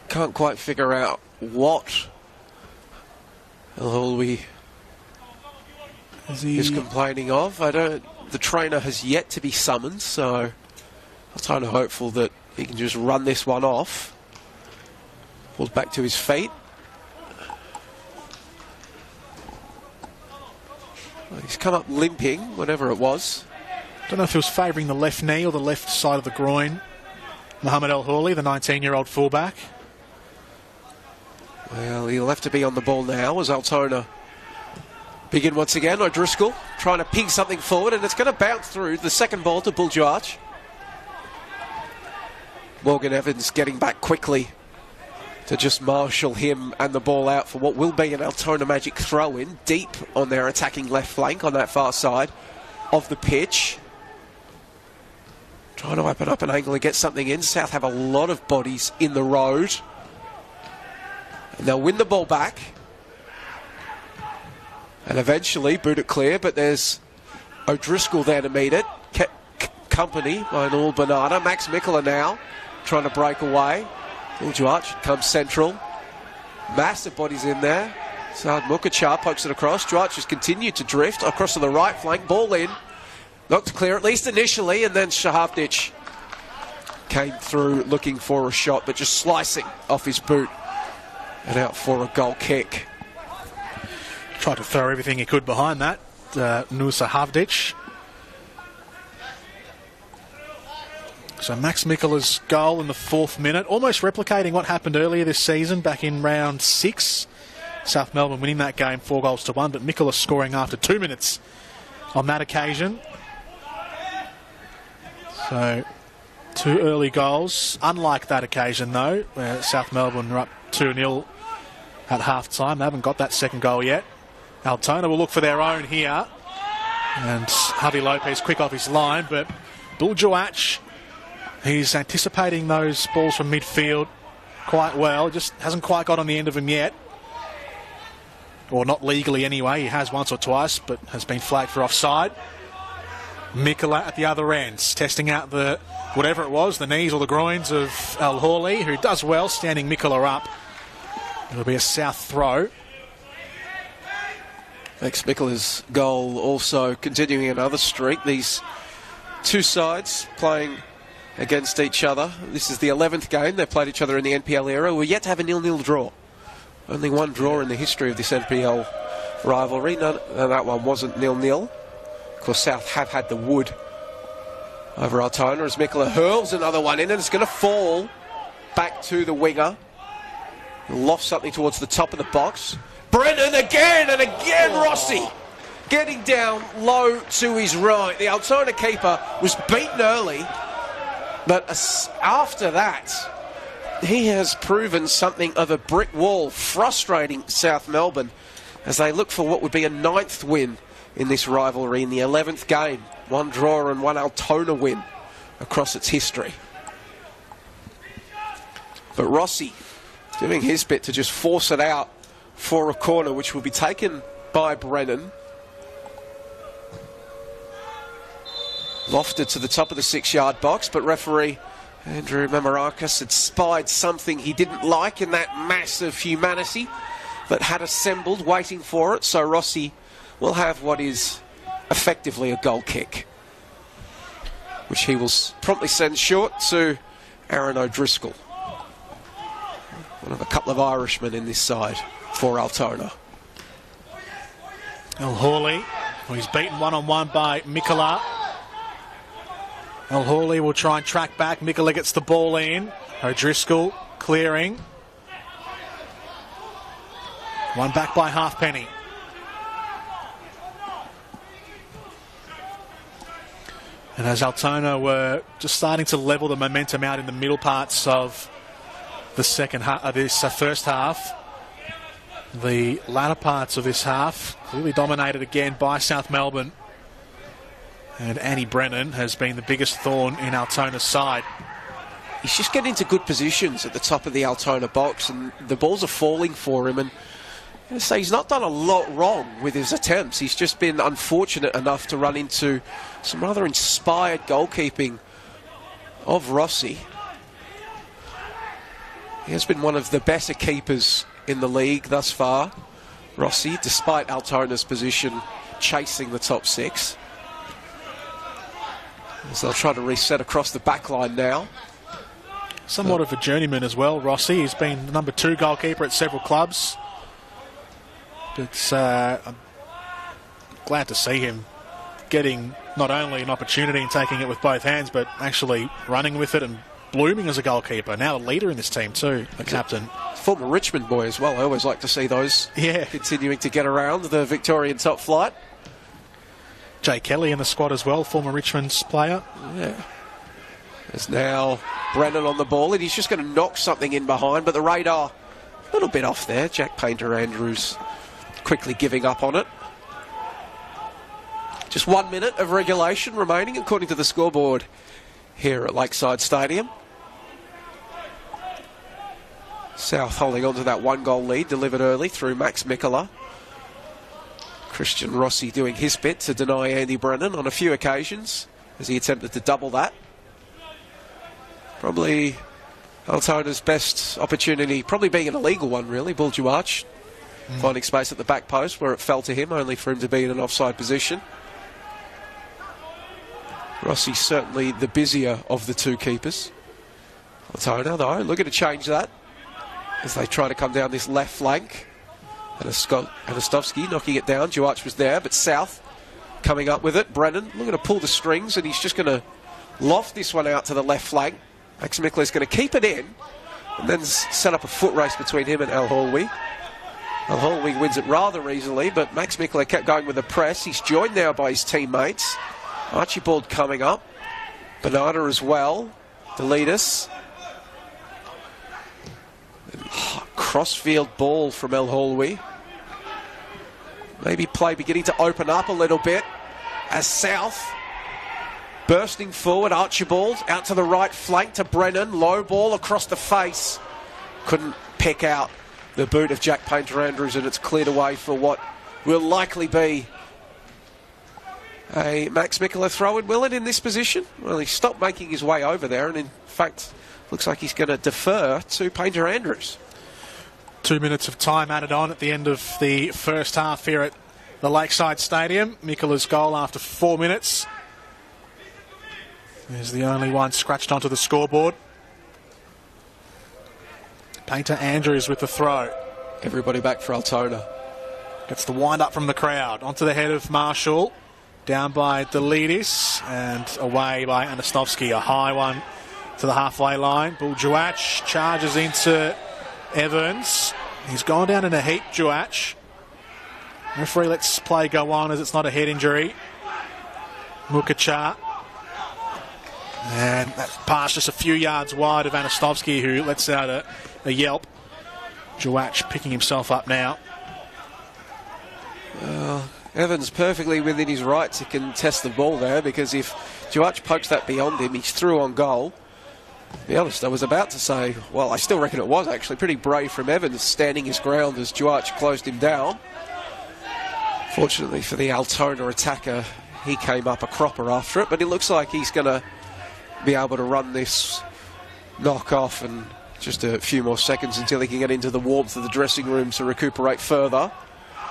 can't quite figure out what El Hawley is complaining of. The trainer has yet to be summoned, so I'm kind of hopeful that he can just run this one off. Pulls back to his feet. He's come up limping, whatever it was. Don't know if he was favouring the left knee or the left side of the groin. Mohamed El Hawley, the 19-year-old fullback. Well, he'll have to be on the ball now as Altona begin once again. O'Driscoll trying to ping something forward, and it's going to bounce through the second ball to Buljarch. Morgan Evans getting back quickly to just marshal him and the ball out for what will be an Altona Magic throw-in deep on their attacking left flank on that far side of the pitch. Trying to open up an angle and get something in. South have a lot of bodies in the road. And they'll win the ball back. And eventually boot it clear, but there's O'Driscoll there to meet it. Company by Noel Bernardo. Max Mikola now trying to break away. Juach comes central. Massive bodies in there. Saad Mukachar pokes it across. Juach has continued to drift across to the right flank. Ball in. Knocked clear, at least initially, and then Shahavdich came through looking for a shot, but just slicing off his boot and out for a goal kick. Tried to throw everything he could behind that, Nusa Havdic. So Max Mikola's goal in the 4th minute, almost replicating what happened earlier this season back in round 6. South Melbourne winning that game 4-1, but Mikola scoring after 2 minutes on that occasion. So 2 early goals. Unlike that occasion though, where South Melbourne were up 2-0 at half-time. They haven't got that second goal yet. Altona will look for their own here. And Javi Lopez quick off his line, but Buljuach, he's anticipating those balls from midfield quite well. Just hasn't quite got on the end of him yet. Or not legally anyway. He has once or twice, but has been flagged for offside. Mikola at the other end, testing out the whatever it was, the knees or the groins of Al Hawley, who does well, standing Mikola up. It'll be a South throw. Max Mikola's goal also continuing another streak. These two sides playing against each other. This is the 11th game they've played each other in the NPL era. We're yet to have a 0-0 draw. Only one draw in the history of this NPL rivalry. No, that one wasn't 0-0. Of course, South have had the wood over Altona as Mikola hurls another one in, and it's going to fall back to the winger. Loft something towards the top of the box. Brennan again and again. Rossi getting down low to his right. The Altona keeper was beaten early, but after that, he has proven something of a brick wall, frustrating South Melbourne as they look for what would be a 9th win in this rivalry in the 11th game. 1 draw and 1 Altona win across its history. But Rossi doing his bit to just force it out for a corner, which will be taken by Brennan. Lofted to the top of the 6-yard box, but referee Andrew Mamarakis had spied something he didn't like in that mass of humanity that had assembled waiting for it, so Rossi will have what is effectively a goal kick, which he will promptly send short to Aaron O'Driscoll, one of a couple of Irishmen in this side for Altona. El Hawley, well, he's beaten one-on-one by Mikola. El Hawley will try and track back. Mikola gets the ball in. O'Driscoll clearing. One back by Halfpenny. And as Altona were just starting to level the momentum out in the middle parts of the second half, this first half, the latter parts of this half clearly dominated again by South Melbourne. And Andy Brennan has been the biggest thorn in Altona's side. He's just getting into good positions at the top of the Altona box, and the balls are falling for him. And I say he's not done a lot wrong with his attempts. He's just been unfortunate enough to run into some rather inspired goalkeeping of Rossi. He has been one of the better keepers in the league thus far, Rossi, despite Altona's position chasing the top 6. So they'll try to reset across the back line now. Somewhat of a journeyman as well, Rossi. He's been the number 2 goalkeeper at several clubs. But I'm glad to see him getting not only an opportunity and taking it with both hands, but actually running with it and blooming as a goalkeeper. Now a leader in this team too, the captain. Former Richmond boy as well. I always like to see those continuing to get around the Victorian top flight. Jay Kelly in the squad as well, former Richmond's player. Yeah. There's now Brennan on the ball, and he's just going to knock something in behind, but the radar a little bit off there. Jack Painter-Andrews quickly giving up on it. Just 1 minute of regulation remaining according to the scoreboard here at Lakeside Stadium. South holding on to that 1-goal lead, delivered early through Max Mikola. Christian Rossi doing his bit to deny Andy Brennan on a few occasions as he attempted to double that. Probably Altona's best opportunity, probably being an illegal one really, Buljuarch finding space at the back post where it fell to him, only for him to be in an offside position. Rossi certainly the busier of the two keepers. Altona though, looking to change that as they try to come down this left flank. Anastovsky knocking it down. Juarch was there, but South coming up with it. Brennan looking to pull the strings, and he's just going to loft this one out to the left flank. Max Mikola's going to keep it in and then set up a foot race between him and Al Hallwey. Al Hallwey wins it rather easily, but Max Mikola kept going with the press. He's joined now by his teammates. Archibald coming up. Bernarda as well. Deletus. Crossfield ball from El Hallwey. Maybe play beginning to open up a little bit as South bursting forward. Archibald out to the right flank to Brennan. Low ball across the face. Couldn't pick out the boot of Jack Painter-Andrews, and it's cleared away for what will likely be a Max Mikola throw-in. Will it in this position? Well, he stopped making his way over there, and in fact looks like he's going to defer to Painter-Andrews. 2 minutes of time added on at the end of the first half here at the Lakeside Stadium. Mikola's goal after 4 minutes is the only one scratched onto the scoreboard. Painter-Andrews with the throw. Everybody back for Altona. Gets the wind up from the crowd. Onto the head of Marshall. Down by Deletis and away by Anastovsky. A high one to the halfway line. Buljuach charges into Evans. He's gone down in a heap, Juach. Referee lets play go on as it's not a head injury. Mukacha. And that pass just a few yards wide of Anastovsky, who lets out a yelp. Juach picking himself up now. Evans perfectly within his right to contest the ball there, because if Juach pokes that beyond him, he's through on goal. To be honest, I was about to say, well, I still reckon it was actually pretty brave from Evans standing his ground as Juach closed him down. Fortunately for the Altona attacker, he came up a cropper after it, but it looks like he's going to be able to run this knock off, and just a few more seconds until he can get into the warmth of the dressing room to recuperate further.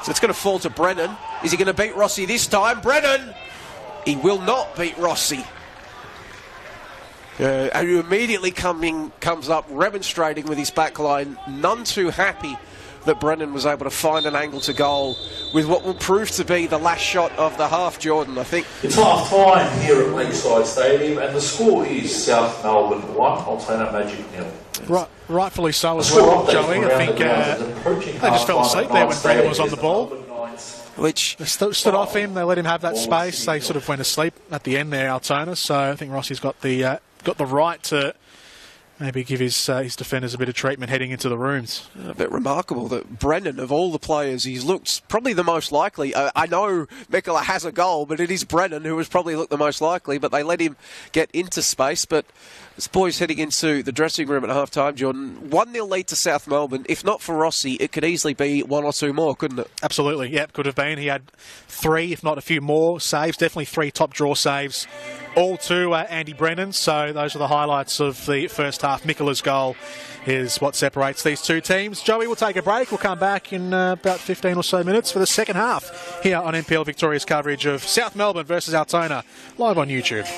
So it's going to fall to Brennan. Is he going to beat Rossi this time? Brennan! He will not beat Rossi. And who immediately comes up remonstrating with his back line, none too happy that Brennan was able to find an angle to goal with what will prove to be the last shot of the half, Jordan, I think. It's half time here at Lakeside Stadium, and the score is South Melbourne 1, Altona Magic 0. Rightfully so as well, Joey. I think they just fell asleep there when Brennan was on the ball. Which they stood off him, they let him have that space. They sort of went asleep at the end there, Altona. So I think Rossi's got the right to maybe give his defenders a bit of treatment heading into the rooms. A bit remarkable that Brennan, of all the players, he's looked probably the most likely. I know Mikola has a goal, but it is Brennan who has probably looked the most likely, but they let him get into space. But this boys heading into the dressing room at half-time, Jordan. 1-0 lead to South Melbourne. If not for Rossi, it could easily be one or two more, couldn't it? Absolutely, yep, could have been. He had 3, if not a few more saves, definitely 3 top draw saves. All to Andy Brennan, so those are the highlights of the first half. Mikola's goal is what separates these two teams. Joey, we'll take a break. We'll come back in about 15 or so minutes for the second half here on NPL Victoria's coverage of South Melbourne versus Altona, live on YouTube.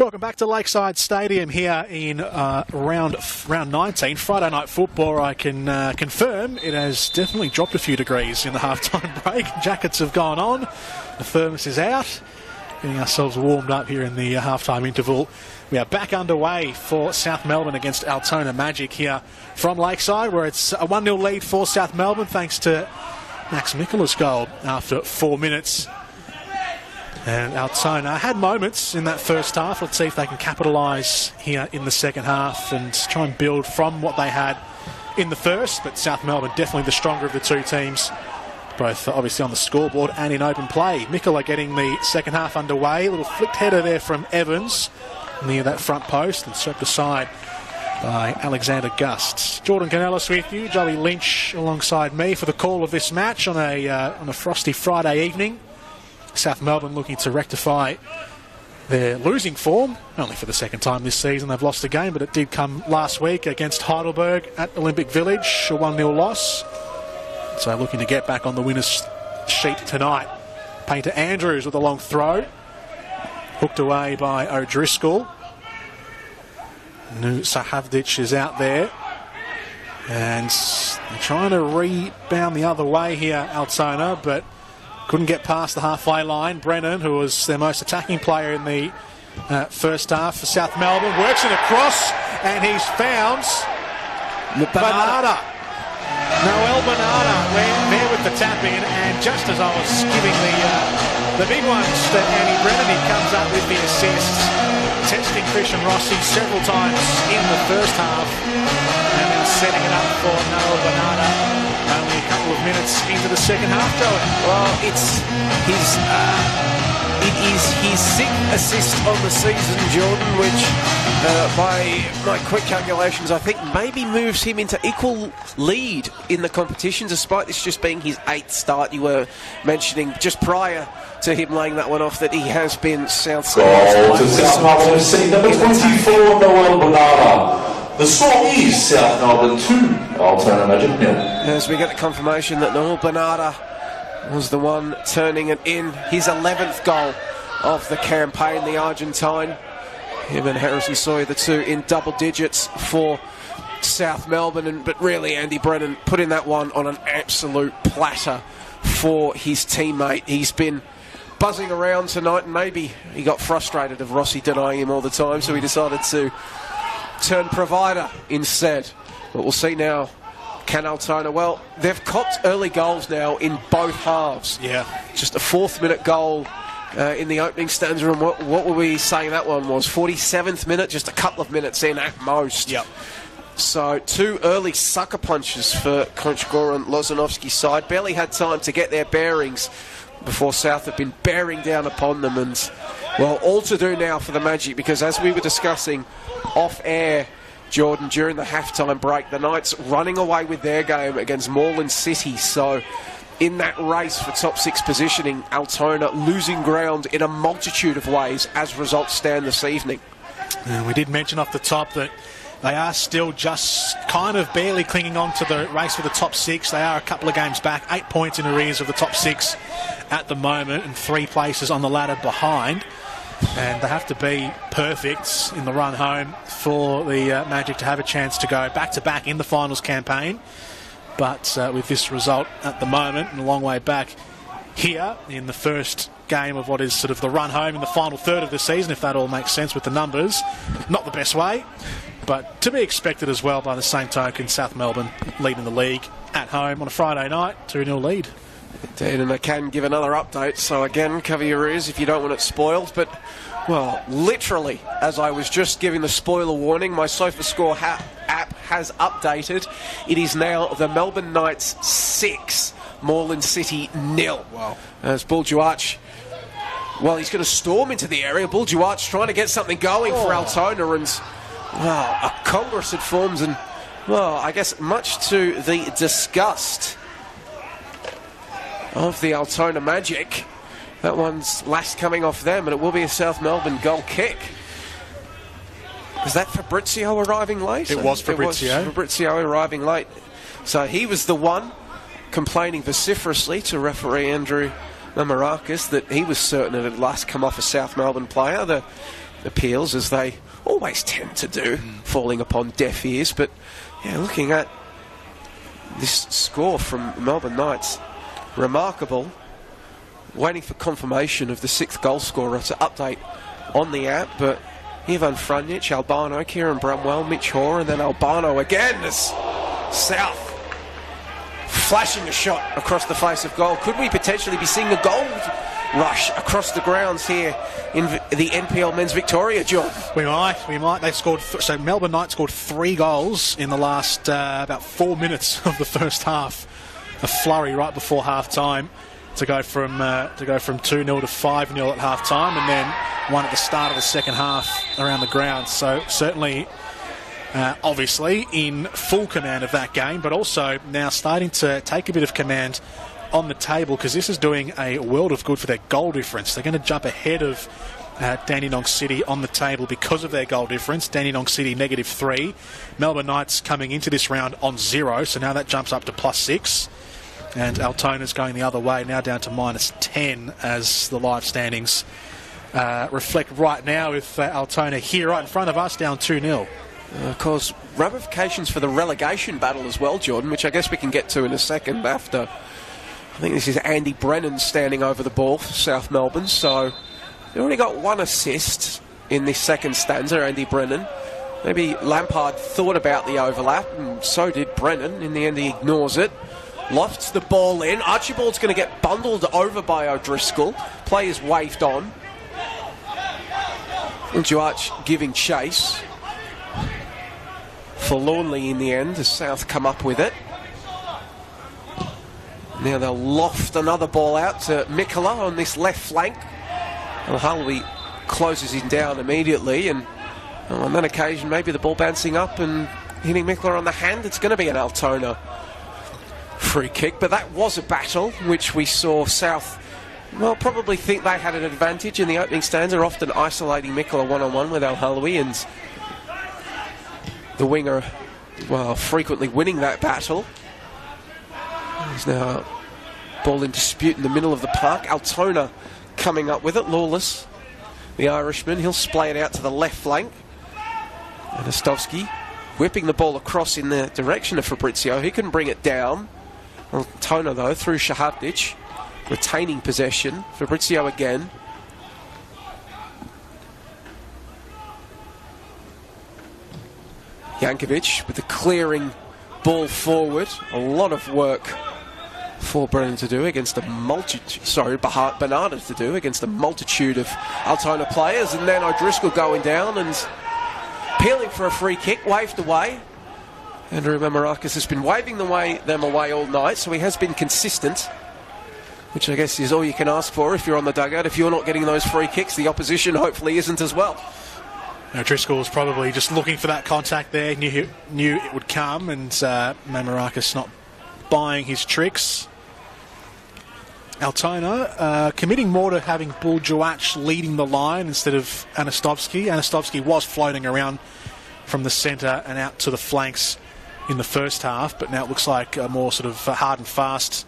Welcome back to Lakeside Stadium here in round 19, Friday night football. I can confirm it has definitely dropped a few degrees in the half-time break. Jackets have gone on, the thermos is out, getting ourselves warmed up here in the half-time interval. We are back underway for South Melbourne against Altona Magic here from Lakeside, where it's a 1-0 lead for South Melbourne thanks to Max Mikola's goal after 4 minutes. And Altona had moments in that first half. Let's see if they can capitalise here in the second half and try and build from what they had in the first. But South Melbourne definitely the stronger of the two teams, both obviously on the scoreboard and in open play. Mikola getting the second half underway. A little flicked header there from Evans near that front post and swept aside by Alexander Gust. Jordan Canellis with you, Joey Lynch alongside me for the call of this match on a frosty Friday evening. South Melbourne looking to rectify their losing form, only for the second time this season. They've lost a game, but it did come last week against Heidelberg at Olympic Village, a 1-0 loss. So looking to get back on the winner's sheet tonight. Painter Andrews with a long throw. Hooked away by O'Driscoll. Sahavdic is out there. And they're trying to rebound the other way here, Altona, but couldn't get past the halfway line. Brennan, who was their most attacking player in the first half for South Melbourne, works it across, and he's found Bernarda. Noel Bernarda there with the tap in, and just as I was giving the big ones to Andy Brennan, he comes up with the assist, testing Christian Rossi several times in the first half, and then setting it up for Noel Bernarda. Only a couple of minutes into the second half, Joey. Well, it is his sixth assist on the season, Jordan, which by my quick calculations I think maybe moves him into equal lead in the competition, despite this just being his 8th start. You were mentioning just prior to him laying that one off that he has been South Goal to South Melbourne FC, number 24, Noel Bernarda. The score is South Melbourne 2, Altona Magic 0. As we get the confirmation that Noel Bernarda was the one turning it in, his 11th goal of the campaign, the Argentine. Him and Harrison Sawyer, the two in double digits for South Melbourne, but really Andy Brennan putting that one on an absolute platter for his teammate. He's been buzzing around tonight, and maybe he got frustrated of Rossi denying him all the time, so he decided to turn provider instead. But we'll see now. Can Altona? Well, they've copped early goals now in both halves. Yeah. Just a 4th minute goal in the opening stanza. And what were we saying that one was? 47th minute, just a couple of minutes in at most. Yep. So 2 early sucker punches for Coach Goran Lozanovski's side. Barely had time to get their bearings before South have been bearing down upon them. And, well, all to do now for the Magic, because as we were discussing off-air, Jordan, during the halftime break, the Knights running away with their game against Moreland City. So in that race for top 6 positioning, Altona losing ground in a multitude of ways as results stand this evening. And we did mention off the top that they are still just kind of barely clinging on to the race for the top 6. They are a couple of games back, 8 points in arrears of the top 6 at the moment, and 3 places on the ladder behind. And they have to be perfect in the run home for the Magic to have a chance to go back-to-back in the finals campaign. But with this result at the moment, and a long way back here in the first game of what is sort of the run home in the final third of the season, if that all makes sense with the numbers, not the best way, but to be expected as well by the same token. South Melbourne leading the league at home on a Friday night, 2-0 lead. Indeed, and I can give another update, so again, cover your ears if you don't want it spoiled, but, well, literally, as I was just giving the spoiler warning, my SofaScore app has updated. It is now the Melbourne Knights 6, Moreland City 0. Wow. As Buljuarch, well, he's going to storm into the area. Buljuarch trying to get something going for Altona, and, well, a congress it forms, and, well, I guess much to the disgust of the Altona Magic, that one's last coming off them, and it will be a South Melbourne goal kick. Is that Fabrizio arriving late? It was Fabrizio. It was Fabrizio arriving late. So he was the one complaining vociferously to referee Andrew Marakis that he was certain it had last come off a South Melbourne player. The appeals, as they always tend to do, falling upon deaf ears. But yeah, looking at this score from Melbourne Knights, remarkable. Waiting for confirmation of the 6th goal scorer to update on the app, but Ivan Frunic, Albano, Kieran Brumwell, Mitch Hoare, and then Albano again as South flashing a shot across the face of goal. Could we potentially be seeing a gold rush across the grounds here in the NPL Men's Victoria, John? We might. They scored. So Melbourne Knights scored 3 goals in the last about 4 minutes of the first half. A flurry right before half time to go from 2-0 to 5-0 at half time, and then one at the start of the second half around the ground. So certainly, obviously, in full command of that game, but also now starting to take a bit of command on the table, because this is doing a world of good for their goal difference. They're going to jump ahead of Dandenong City on the table because of their goal difference. Dandenong City -3. Melbourne Knights coming into this round on 0, so now that jumps up to +6. And Altona's going the other way, now down to -10 as the live standings reflect right now, with Altona here right in front of us, down 2-0. Of course, ramifications for the relegation battle as well, Jordan, which I guess we can get to in a second after. I think this is Andy Brennan standing over the ball for South Melbourne. So they already got 1 assist in this second stanza, Andy Brennan. Maybe Lampard thought about the overlap, and so did Brennan. In the end, he ignores it. Lofts the ball in. Archibald's going to get bundled over by O'Driscoll. Players waved on. And Duarch giving chase. Forlornly in the end as South come up with it. Now they'll loft another ball out to Mikola on this left flank. Well, Harley closes him down immediately, and on that occasion maybe the ball bouncing up and hitting Mikola on the hand. It's going to be an Altona free kick, but that was a battle which we saw South probably think they had an advantage in the opening stanza, often isolating Mikola one-on-one with Al-Halawi, and the winger, frequently winning that battle. There's now ball in dispute in the middle of the park. Altona coming up with it. Lawless, the Irishman, he'll splay it out to the left flank. Anastovsky whipping the ball across in the direction of Fabrizio. He can bring it down. Altona, though, through Shahavdic, retaining possession. Fabrizio again. Jankovic with the clearing ball forward. A lot of work for Brennan to do against a Bernardo to do against a multitude of Altona players. And then O'Driscoll going down and peeling for a free kick, waved away. Andrew Mamaracas has been waving them away all night, so he has been consistent, which I guess is all you can ask for if you're on the dugout. If you're not getting those free kicks, the opposition hopefully isn't as well. Driscoll was probably just looking for that contact there, knew it would come, and Mamaracas not buying his tricks. Altona committing more to having Buljuach leading the line instead of Anastovsky. Anastovsky was floating around from the centre and out to the flanks in the first half, but now it looks like a more sort of hard and fast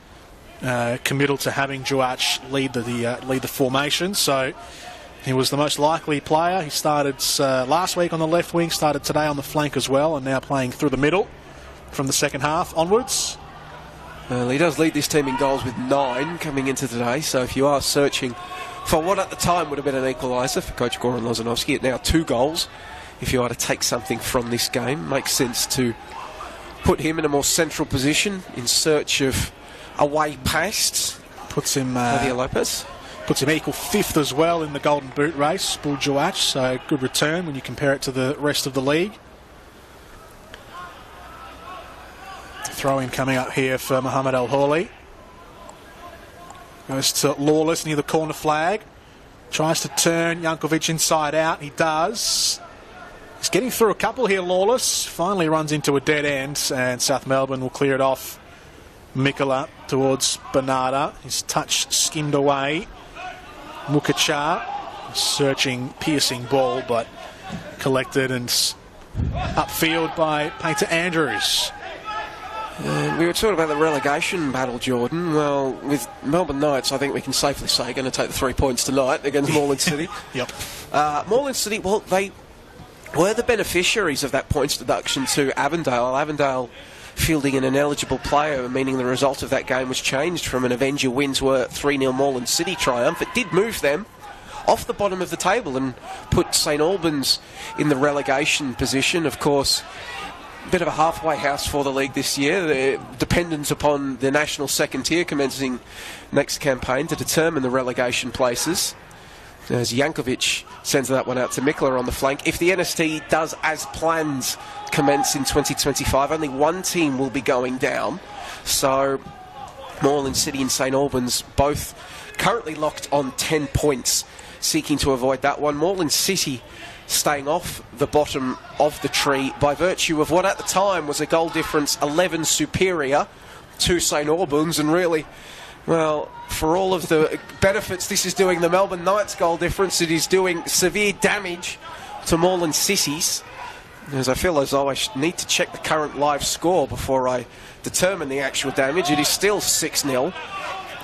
committal to having Duarch lead the formation. So he was the most likely player. He started last week on the left wing, started today on the flank as well, and now playing through the middle from the second half onwards. Well, he does lead this team in goals with 9 coming into today, so if you are searching for what at the time would have been an equaliser for Coach Goran Lozanovsky, at now 2 goals, if you are to take something from this game, makes sense to put him in a more central position in search of away pasts. Puts him Javier Lopez. Puts him equal 5th as well in the Golden Boot race, Buljuach, so good return when you compare it to the rest of the league. Throw-in coming up here for Mohamed Al-Hawley. Goes to Lawless near the corner flag. Tries to turn Jankovic inside out. He does. He's getting through a couple here, Lawless. Finally runs into a dead end, and South Melbourne will clear it off. Mikola towards Bernarda. His touch skimmed away. Mukachar, searching, piercing ball, but collected and upfield by Painter Andrews. We were talking about the relegation battle, Jordan. Well, with Melbourne Knights, I think we can safely say going to take the 3 points tonight against Moreland City. Yep. Moreland City, well, they were the beneficiaries of that points deduction to Avondale. Avondale fielding an ineligible player, meaning the result of that game was changed from an Avenger win to a 3-0 Moreland City triumph. It did move them off the bottom of the table and put St Albans in the relegation position. Of course, a bit of a halfway house for the league this year. They're dependent upon the national second tier commencing next campaign to determine the relegation places. As Jankovic sends that one out to Mikla on the flank. If the NST does as planned commence in 2025, only one team will be going down. So Moreland City and St Albans both currently locked on 10 points, seeking to avoid that one. Moreland City staying off the bottom of the tree by virtue of what at the time was a goal difference 11 superior to St Albans, and really, well, for all of the benefits this is doing the Melbourne Knights goal difference, it is doing severe damage to Moreland City's. As I feel as though I need to check the current live score before I determine the actual damage. It is still 6-0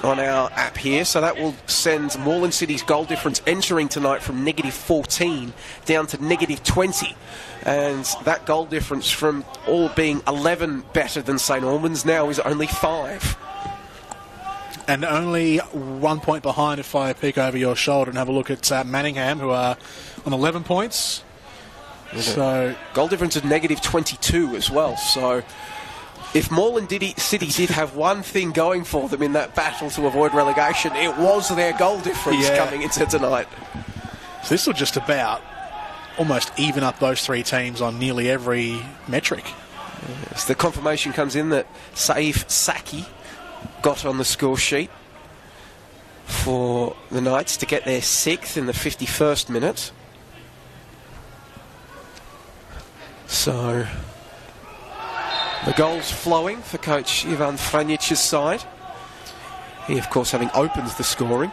on our app here, so that will send Moreland City's goal difference entering tonight from -14 down to -20, and that goal difference from all being 11 better than St Albans now is only 5. And only 1 point behind if I peek over your shoulder and have a look at Manningham, who are on 11 points. So goal difference of -22 as well. So if Moreland City did have one thing going for them in that battle to avoid relegation, it was their goal difference coming into tonight. So this will just about almost even up those three teams on nearly every metric. Yes, the confirmation comes in that Saif Saki got on the score sheet for the Knights to get their 6th in the 51st minute. So the goals flowing for coach Ivan Franjic's side. He, of course, having opened the scoring.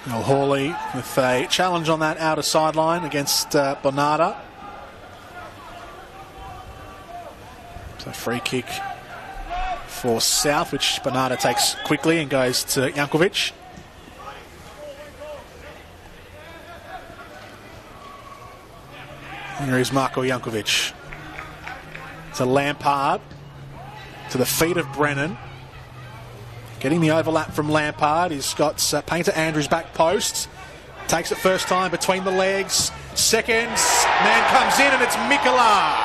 Well, Hawley with a challenge on that outer sideline against Bonata. So free kick for South, which Bonata takes quickly and goes to Jankovic. Here is Marko Jankovic. To Lampard. To the feet of Brennan. Getting the overlap from Lampard. He's got Painter Andrews back post. Takes it first time between the legs. Seconds. Man comes in and it's Mikola.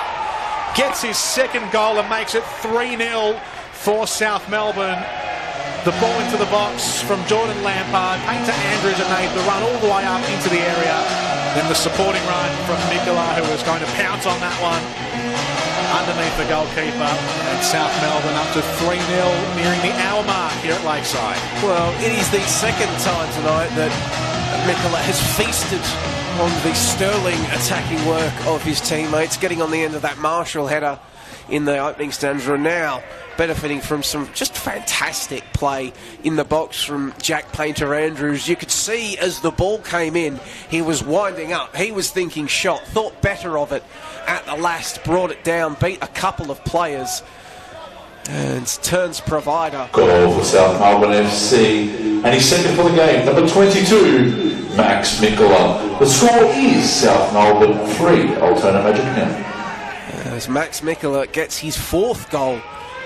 Gets his second goal and makes it 3-0 for South Melbourne. The ball into the box from Jordan Lampard. Painter Andrews and made the run all the way up into the area. Then the supporting run from Mikola, who was going to pounce on that one underneath the goalkeeper. And South Melbourne up to 3-0, nearing the hour mark here at Lakeside. Well, it is the second time tonight that Mikola has feasted on the sterling attacking work of his teammates, getting on the end of that Marshall header in the opening stanza, and now benefiting from some just fantastic play in the box from Jack Painter Andrews. You could see as the ball came in, he was winding up. He was thinking shot, thought better of it at the last, brought it down, beat a couple of players, and turns provider. Goal for South Melbourne FC, and he's second for the game, number 22, Max Mikola. The score is South Melbourne 3, Altona Magic now. As Max Mikola gets his 4th goal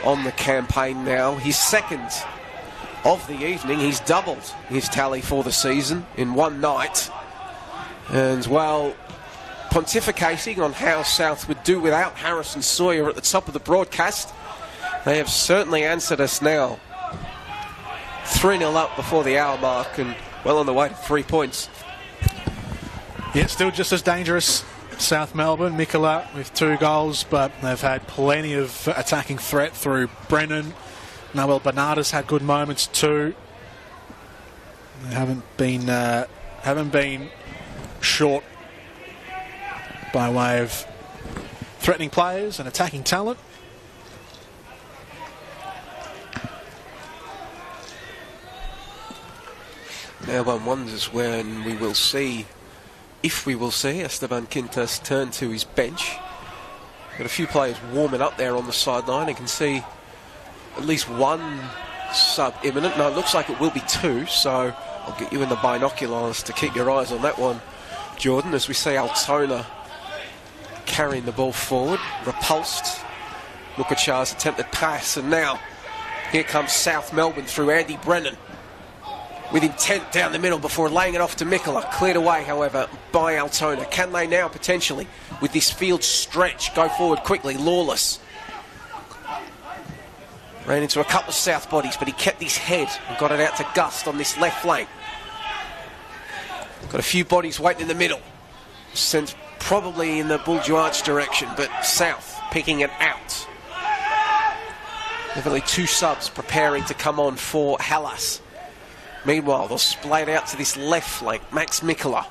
on the campaign now, his 2nd of the evening. He's doubled his tally for the season in one night. And while pontificating on how South would do without Harrison Sawyer at the top of the broadcast, they have certainly answered us now. 3-0 up before the hour mark and well on the way to 3 points. Yeah, still just as dangerous. South Melbourne, Mikola with 2 goals, but they've had plenty of attacking threat through Brennan. Noel Bernarda's had good moments too. They haven't been short by way of threatening players and attacking talent. Now one wonders when we will see, if we will see, Esteban Quintas turn to his bench. Got a few players warming up there on the sideline. I can see at least one sub imminent. No, it looks like it will be two, so I'll get you in the binoculars to keep your eyes on that one, Jordan, as we see Altona carrying the ball forward, repulsed Mukachar's attempted pass, and now here comes South Melbourne through Andy Brennan with intent down the middle before laying it off to Mikola. Cleared away, however, by Altona. Can they now potentially, with this field stretch, go forward quickly? Lawless ran into a couple of South bodies, but he kept his head and got it out to Gust on this left flank. Got a few bodies waiting in the middle. Sends probably in the Bulge direction, but South picking it out. Definitely two subs preparing to come on for Hellas. Meanwhile, they'll splay it out to this left flank. Max Mikola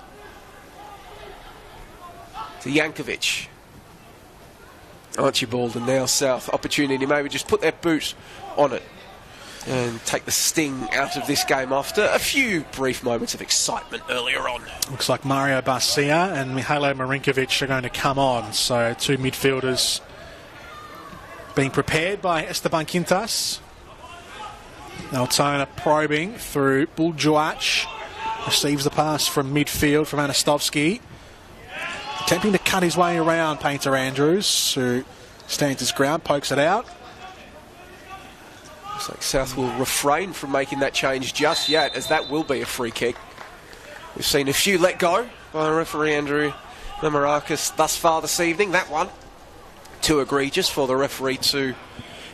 to Jankovic. Archibald, and now South. Opportunity maybe just put their boot on it and take the sting out of this game after a few brief moments of excitement earlier on. Looks like Mario Barcia and Mihailo Marinkovic are going to come on. So two midfielders being prepared by Esteban Quintas. Altona probing through Buljuac. Receives the pass from midfield from Anastovsky. Attempting to cut his way around Painter Andrews, who stands his ground, pokes it out. Looks like South will refrain from making that change just yet, as that will be a free kick. We've seen a few let go by referee Andrew Lemarakis thus far this evening. That one, too egregious for the referee to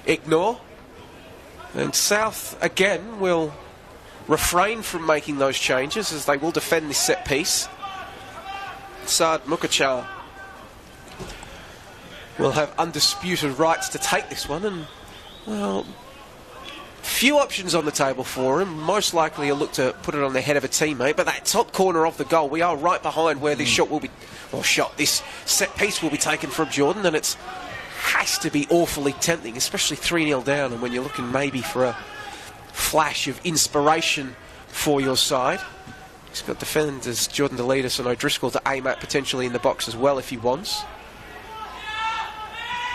ignore. And South, again, will refrain from making those changes, as they will defend this set piece. Saad Mukachar will have undisputed rights to take this one, and, well, few options on the table for him. Most likely he'll look to put it on the head of a teammate, but that top corner of the goal, we are right behind where this shot will be, this set piece will be taken from Jordan, and it's has to be awfully tempting, especially 3-0 down, and when you're looking maybe for a flash of inspiration for your side. He's got defenders Jordan Delitis and O'Driscoll to aim at potentially in the box as well if he wants.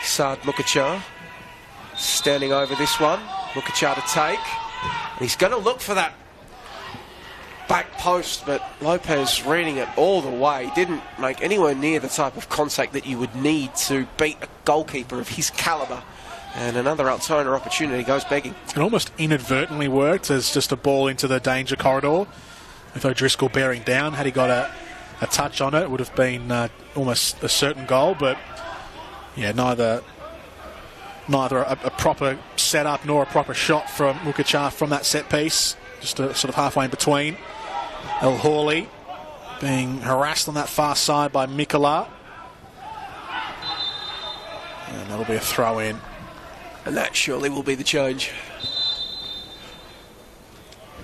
Saad Mukachar standing over this one. Mukachar to take. And he's going to look for that back post, but Lopez reading it all the way. Didn't make anywhere near the type of contact that you would need to beat a goalkeeper of his calibre. And another Altona opportunity goes begging. It almost inadvertently worked as just a ball into the danger corridor, with O'Driscoll bearing down. Had he got a touch on it, it would have been almost a certain goal, but yeah, neither a proper setup nor a proper shot from Mukachar from that set piece. Just sort of halfway in between. El Hawley being harassed on that far side by Mikola. And that'll be a throw in. And that surely will be the change.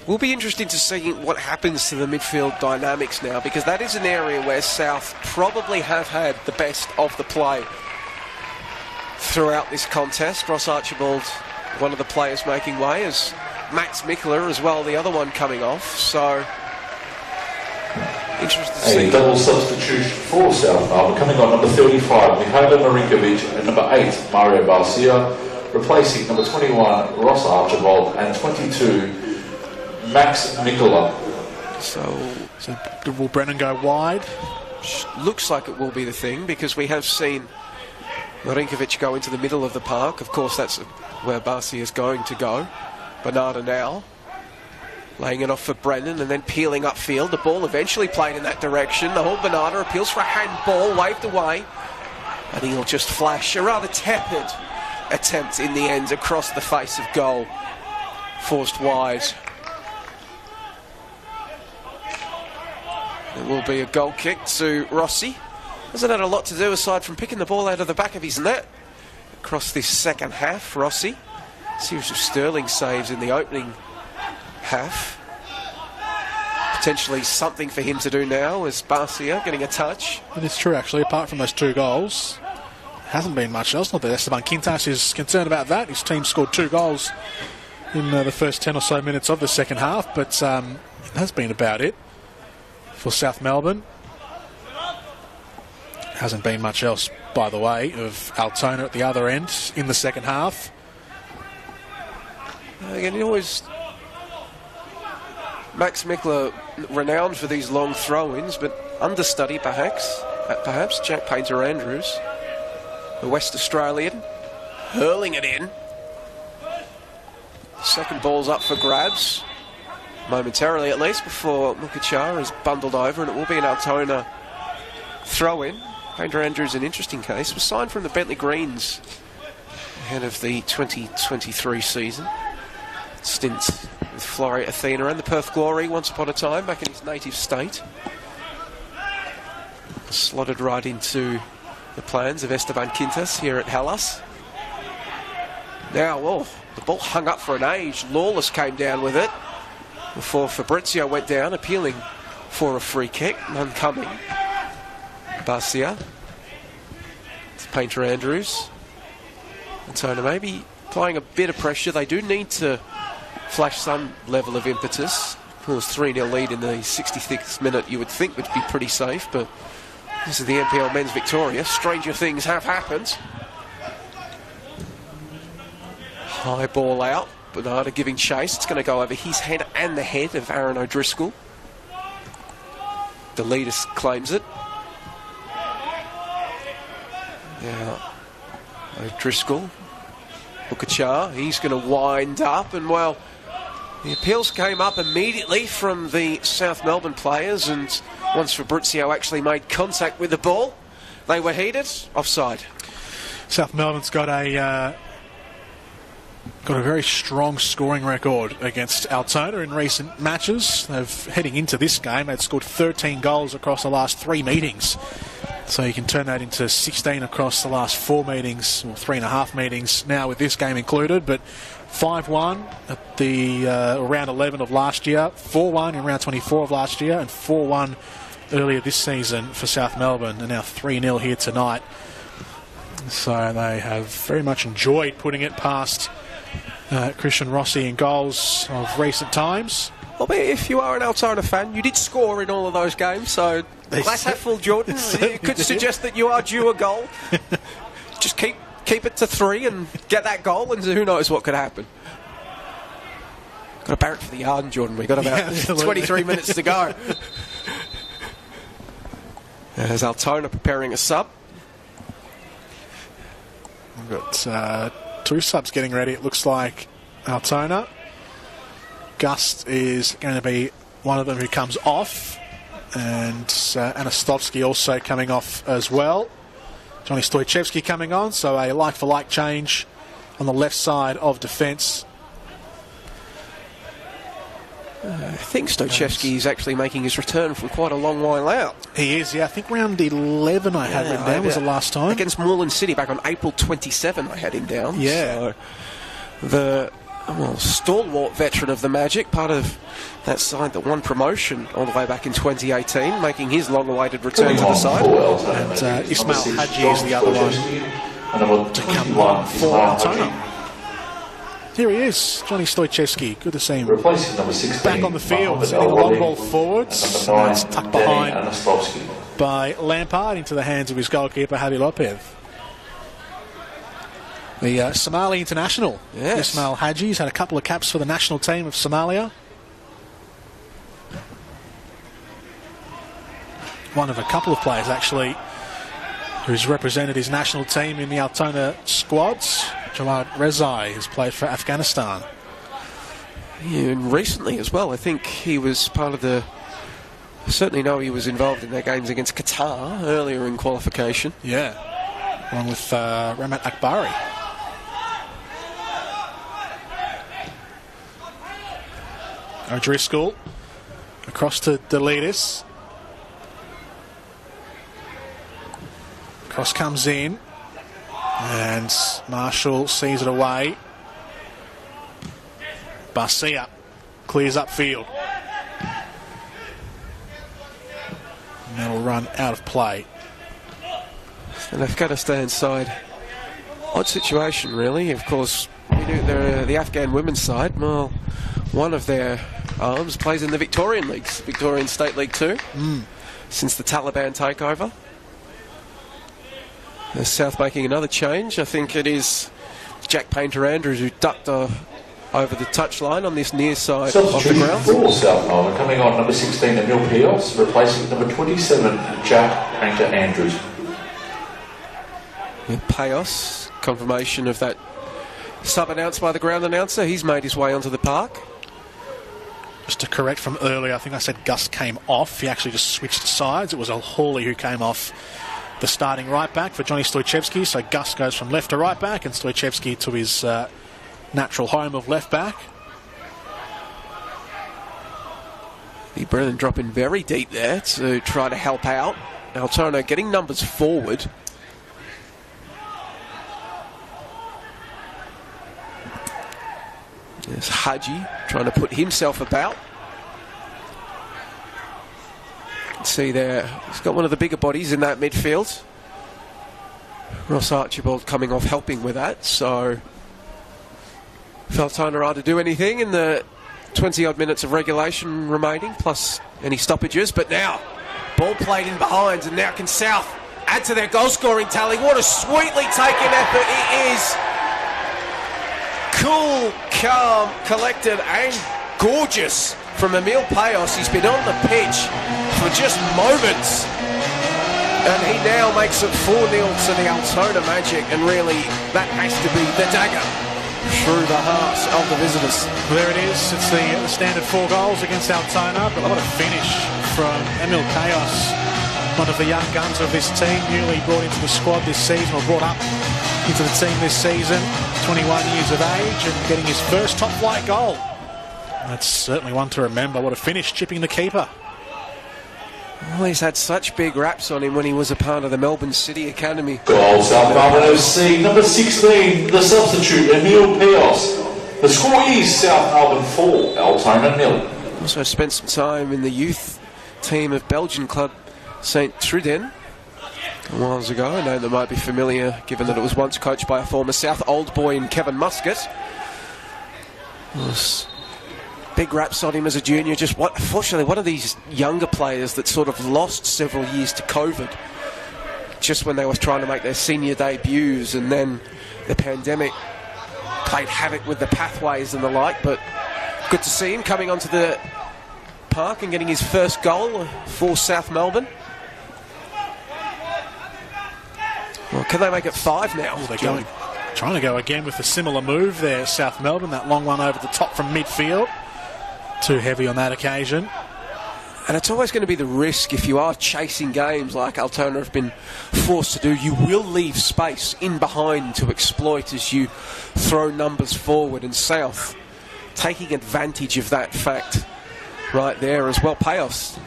Will be interesting to see what happens to the midfield dynamics now, because that is an area where South probably have had the best of the play throughout this contest. Ross Archibald, one of the players making way, as Max Mikola as well, the other one coming off. So interesting to see. A double substitution for South Melbourne, coming on number 35, Mihailo Marinkovic, and number 8, Mario Barcia, replacing number 21, Ross Archibald, and 22, Max Mikola. So will Brennan go wide? Looks like it will be the thing, because we have seen Marinkovic go into the middle of the park. Of course, that's where Barcia is going to go. Bernardo now laying it off for Brennan and then peeling upfield. The ball eventually played in that direction. The whole Bernardo appeals for a handball, waved away, and he'll just flash a rather tepid attempt in the end across the face of goal, forced wide. There will be a goal kick to Rossi. Hasn't had a lot to do aside from picking the ball out of the back of his net across this second half. Rossi, a series of sterling saves in the opening half. Potentially something for him to do now as Barcia getting a touch. And it's true, actually, apart from those two goals, hasn't been much else. Not that Esteban Quintas is concerned about that. His team scored 2 goals in the first 10 or so minutes of the second half, but it has been about it for South Melbourne. Hasn't been much else, by the way, of Altona at the other end in the second half. Again, he always... Max Mikler, renowned for these long throw-ins, but understudy perhaps Jack Painter-Andrews, the West Australian, hurling it in. Second ball's up for grabs, momentarily at least, before Mukachar is bundled over, and it will be an Altona throw-in. Painter-Andrews, an interesting case, was signed from the Bentley Greens ahead of the 2023 season. Stints with Flory Athena and the Perth Glory once upon a time back in his native state. Slotted right into the plans of Esteban Quintas here at Hellas. Now, well, the ball hung up for an age. Lawless came down with it before Fabrizio went down, appealing for a free kick. None coming. Barcia. It's Painter-Andrews. Altona maybe applying a bit of pressure. They do need to flash some level of impetus. Of course, 3-0 lead in the 66th minute you would think would be pretty safe, but this is the NPL Men's Victoria. Stranger things have happened. High ball out. Bernardo giving chase. It's going to go over his head and the head of Aaron O'Driscoll. The leader claims it. Now, O'Driscoll, Bukachar, he's going to wind up, and well, the appeals came up immediately from the South Melbourne players, and once Fabrizio actually made contact with the ball, they were heated. Offside. South Melbourne's got a very strong scoring record against Altona in recent matches. Heading into this game, they'd scored 13 goals across the last 3 meetings. So you can turn that into 16 across the last 4 meetings, or 3.5 meetings now with this game included. But 5-1 at the round 11 of last year, 4-1 in round 24 of last year, and 4-1 earlier this season for South Melbourne, and now 3-0 here tonight. So they have very much enjoyed putting it past Christian Rossi in goals of recent times. Well, if you are an Altona fan, you did score in all of those games, so glass half full, Jordan. You could suggest that you are due a goal. Just keep it to 3 and get that goal, and who knows what could happen. Got to barrack for the yard, Jordan. We've got about 23 minutes to go. There's Altona preparing a sub. We've got 2 subs getting ready, it looks like. Altona. Gust is going to be one of them who comes off, and Anastovsky also coming off as well. Johnny Stojcevski coming on, so a like-for-like change on the left side of defence. I think Stojcevski is actually making his return from quite a long while out. He is, yeah. I think round 11 I had him down was the last time. Against Moreland City back on April 27 I had him down. Yeah. So the stalwart veteran of the Magic, part of that side that won promotion all the way back in 2018, making his long-awaited return to the side. And Ismail Haji is the other one to come on for Altona. Here he is, Johnny Stojcevski. Good to see him back on the field, sending a long ball forwards. And that's tucked behind by Lampard into the hands of his goalkeeper, Javi Lopez. The Somali international, Ismail Haji, has had a couple of caps for the national team of Somalia. One of a couple of players, actually, who's represented his national team in the Altona squads. Jawad Rezai has played for Afghanistan. Yeah, and recently as well, I think he was part of the... I certainly know he was involved in their games against Qatar earlier in qualification. Yeah, along with Ramat Akbari. O'Driscoll across to Delitis. Cross comes in, and Marshall sees it away. Barcia clears upfield. And that'll run out of play. And Afghanistan side, odd situation really. Of course, the Afghan women's side, well, one of their arms plays in the Victorian Leagues, Victorian State League 2, since the Taliban takeover. South making another change. I think it is Jack Painter-Andrews who ducked over the touchline on this near side of the ground. For South Melbourne, coming on number 16, Emil Pios, replacing number 27, Jack Painter-Andrews. Pios, confirmation of that sub announced by the ground announcer. He's made his way onto the park. Just to correct from earlier, I think I said Gus came off. He actually just switched sides. It was Hawley who came off the starting right back for Johnny Stojcevski. So Gus goes from left to right back and Stojcevski to his natural home of left back. Brennan dropping very deep there to try to help out. Altona getting numbers forward. There's Haji trying to put himself about. See there, he's got one of the bigger bodies in that midfield. Ross Archibald coming off helping with that, so if Altona are to do anything in the 20-odd minutes of regulation remaining, plus any stoppages, but now, ball played in behind, and now can South add to their goal-scoring tally. What a sweetly taken effort it is. Cool, calm, collected, and gorgeous from Emil Pios. He's been on the pitch for just moments, and he now makes it 4-0 to the Altona Magic, and really, that has to be the dagger through the hearts of the visitors. There it is. It's the standard 4 goals against Altona, but what a finish from Emil Pios, one of the young guns of this team, newly brought into the squad this season, or brought up into the team this season, 21 years of age, and getting his first top-flight goal. That's certainly one to remember. What a finish, chipping the keeper. Well, he's had such big raps on him when he was a part of the Melbourne City Academy. Goal, South Melbourne FC, number 16, the substitute, Emil Pios. The score is South Melbourne 4, Altona 0. Also spent some time in the youth team of Belgian club St. Truden a while ago. I know that might be familiar, given that it was once coached by a former South old boy in Kevin Muscat. Big raps on him as a junior. Fortunately, one of these younger players that sort of lost several years to COVID, just when they were trying to make their senior debuts, and then the pandemic played havoc with the pathways and the like. But good to see him coming onto the park and getting his first goal for South Melbourne. Well, can they make it 5 now? They're trying to go again with a similar move there, South Melbourne. That long one over the top from midfield. Too heavy on that occasion. And it's always going to be the risk if you are chasing games like Altona have been forced to do. You will leave space in behind to exploit as you throw numbers forward, and South taking advantage of that fact right there as well. Payoffs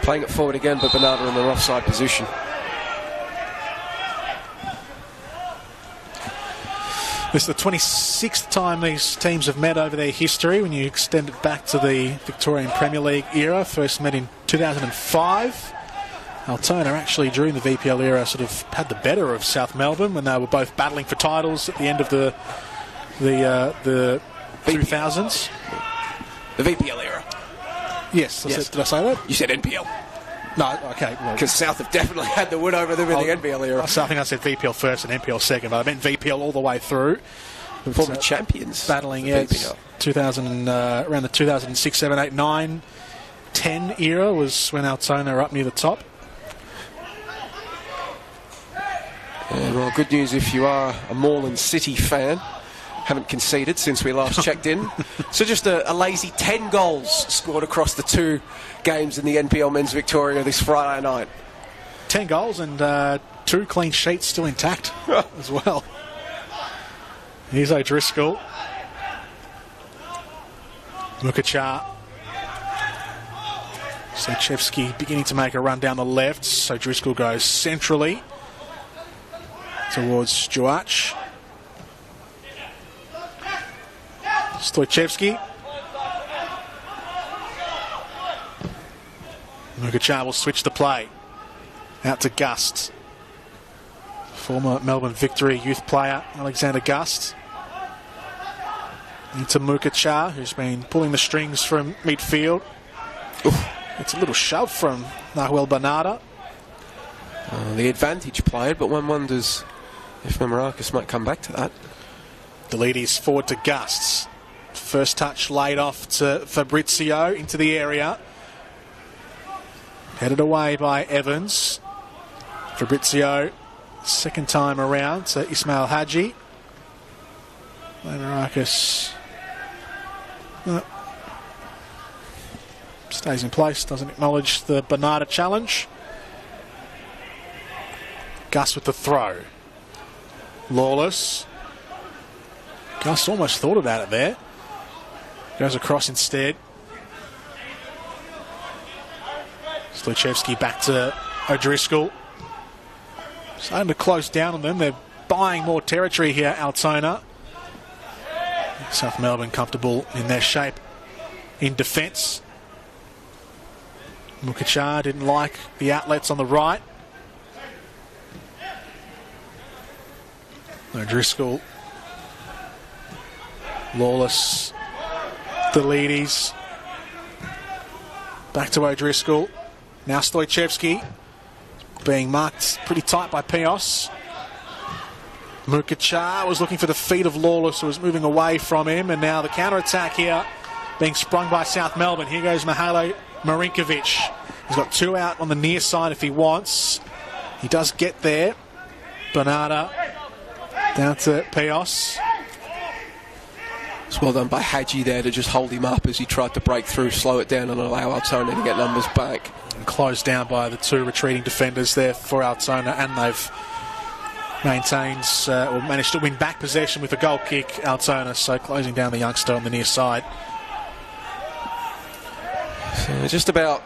playing it forward again, but Bernardo in the offside position. This is the 26th time these teams have met over their history when you extend it back to the Victorian Premier League era. First met in 2005. Altona actually, during the VPL era, sort of had the better of South Melbourne when they were both battling for titles at the end of the 2000s. The VPL era. Yes. Did I say that? You said NPL. No, okay. Because South have definitely had the wood over them in the NPL era. I think I said VPL first and NPL second, but I meant VPL all the way through. Former champions. Battling, yeah, 2000 around the 2006, 7, 8, 9, 10 era was when Altona are up near the top. And well, good news if you are a Moreland City fan. Haven't conceded since we last checked in. So just a lazy 10 goals scored across the 2 games in the NPL Men's Victoria this Friday night. 10 goals and 2 clean sheets still intact as well. Here's O'Driscoll. Mukachar. Stojcevski beginning to make a run down the left. So Driscoll goes centrally towards Stuart. Stojcevski. Mukachar will switch the play. Out to Gust. Former Melbourne Victory youth player, Alexander Gust. Into Mukachar, who's been pulling the strings from midfield. It's a little shove from Nahuel Bernardo. The advantage played, but one wonders if Mamaracus might come back to that. The lead is forward to Gusts. First touch laid off to Fabrizio into the area. Headed away by Evans. Fabrizio, second time around to Ismail Hadji. Mamaracus stays in place, doesn't acknowledge the Bernarda challenge. Gus with the throw. Lawless. Gus almost thought about it there. Goes across instead. Sluchevsky back to O'Driscoll. Starting to close down on them. They're buying more territory here, Altona. South Melbourne comfortable in their shape in defence. Mukachar didn't like the outlets on the right. O'Driscoll. Lawless. The leadies. Back to O'Driscoll. Now Stoichevsky. Being marked pretty tight by Pios. Mukachar was looking for the feet of Lawless, who was moving away from him. And now the counter-attack here being sprung by South Melbourne. Here goes Mihailo Marinkovic. He's got two out on the near side if he wants. He does get there. Bernarda down to Pios. It's well done by Hadji there to just hold him up as he tried to break through, slow it down and allow Altona to get numbers back. And closed down by the two retreating defenders there for Altona, and they've maintained or managed to win back possession with a goal kick, Altona, so closing down the youngster on the near side. So just about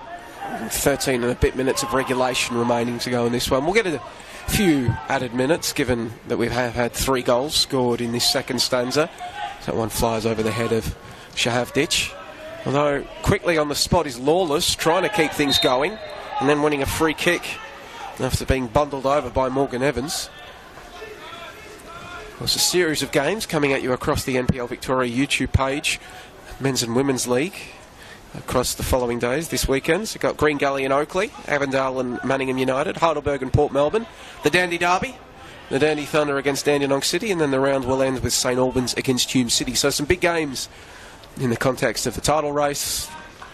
13 and a bit minutes of regulation remaining to go in this one. We'll get a few added minutes given that we have had 3 goals scored in this second stanza. That one flies over the head of Shahavdic. Although quickly on the spot is Lawless, trying to keep things going and then winning a free kick after being bundled over by Morgan Evans. There's a series of games coming at you across the NPL Victoria YouTube page, Men's and Women's League, across the following days this weekend. So you've got Green Gully and Oakley, Avondale and Manningham United, Heidelberg and Port Melbourne, the Dandy Derby, the Dandy Thunder against Dandenong City, and then the round will end with St Albans against Hume City. So some big games in the context of the title race,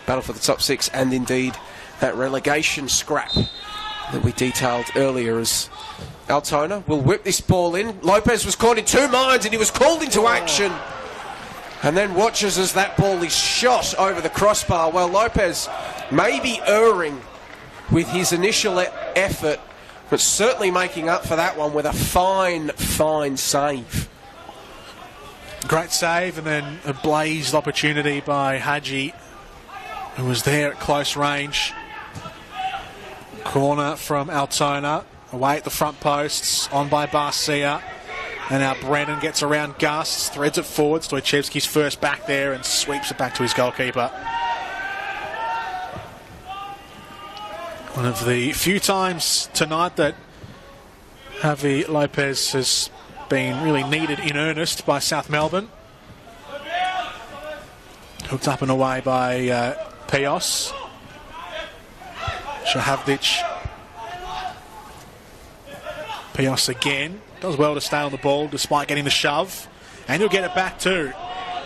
battle for the top 6, and indeed that relegation scrap that we detailed earlier as Altona will whip this ball in. Lopez was caught in 2 minds and he was called into action. And then watches as that ball is shot over the crossbar. Well, Lopez may be erring with his initial effort, but certainly making up for that one with a fine save. Great save, and then a blazed opportunity by Hadji, who was there at close range. Corner from Altona, away at the front posts, on by Barcia. And now Brennan gets around Gus, threads it forward. Stoichevsky's first back there and sweeps it back to his goalkeeper. One of the few times tonight that Javi Lopez has been really needed in earnest by South Melbourne. Hooked up and away by Pios. Shahavdic. Pios again. Does well to stay on the ball despite getting the shove. And he'll get it back too.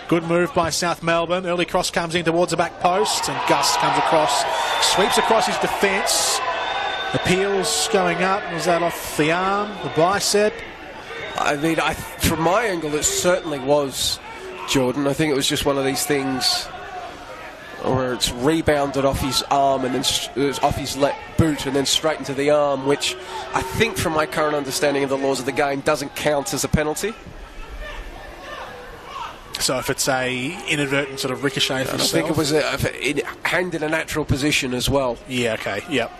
Good move by South Melbourne. Early cross comes in towards the back post. And Gus comes across. Sweeps across his defence. Appeals going up. Was that off the arm? The bicep? I mean, from my angle, it certainly was, Jordan. I think it was just one of these things where it's rebounded off his arm and then off his left boot and then straight into the arm, which I think from my current understanding of the laws of the game doesn't count as a penalty. So if it's a inadvertent sort of ricochet for yourself? I think it was a hand in a natural position as well. Yeah, okay, yep.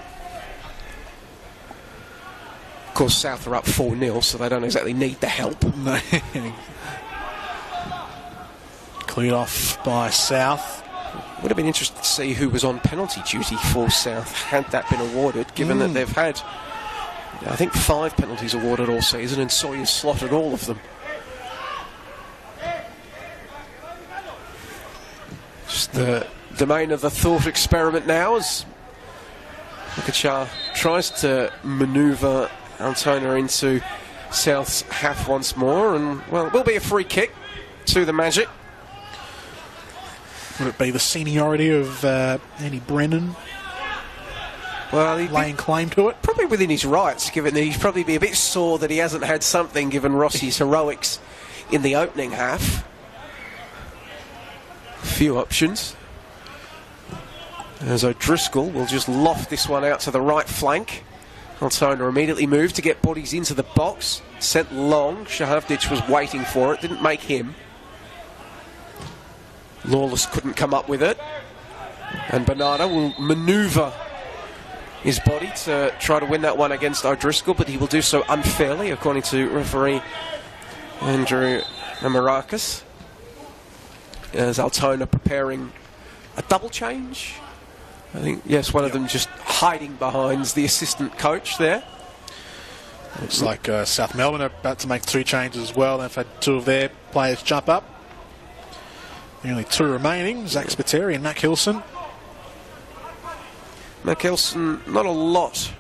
Of course, South are up 4-0, so they don't exactly need the help. No. Cleared off by South. Would have been interesting to see who was on penalty duty for South had that been awarded, given that they've had, I think, 5 penalties awarded all season and Sawyer's slotted all of them. Just the domain of the thought experiment now as Mukachar tries to manoeuvre Altona into South's half once more, and, well, it will be a free kick to the Magic. Would it be the seniority of Andy Brennan Well, laying claim to it? Probably within his rights, given that he'd probably be a bit sore that he hasn't had something given Rossi's heroics in the opening half. A few options. As O'Driscoll will just loft this one out to the right flank. Altona immediately moved to get bodies into the box. Sent long. Shahavdic was waiting for it. Didn't make him. Lawless couldn't come up with it. And Bernardo will manoeuvre his body to try to win that one against O'Driscoll, but he will do so unfairly, according to referee Andrew Namarakis. As Altona preparing a double change. I think, yes, one of them just hiding behind the assistant coach there. Looks like South Melbourne are about to make 2 changes as well. They've had 2 of their players jump up. Only 2 remaining, Zach Spiteri and Mac Hilson. Mac Hilson, not a lot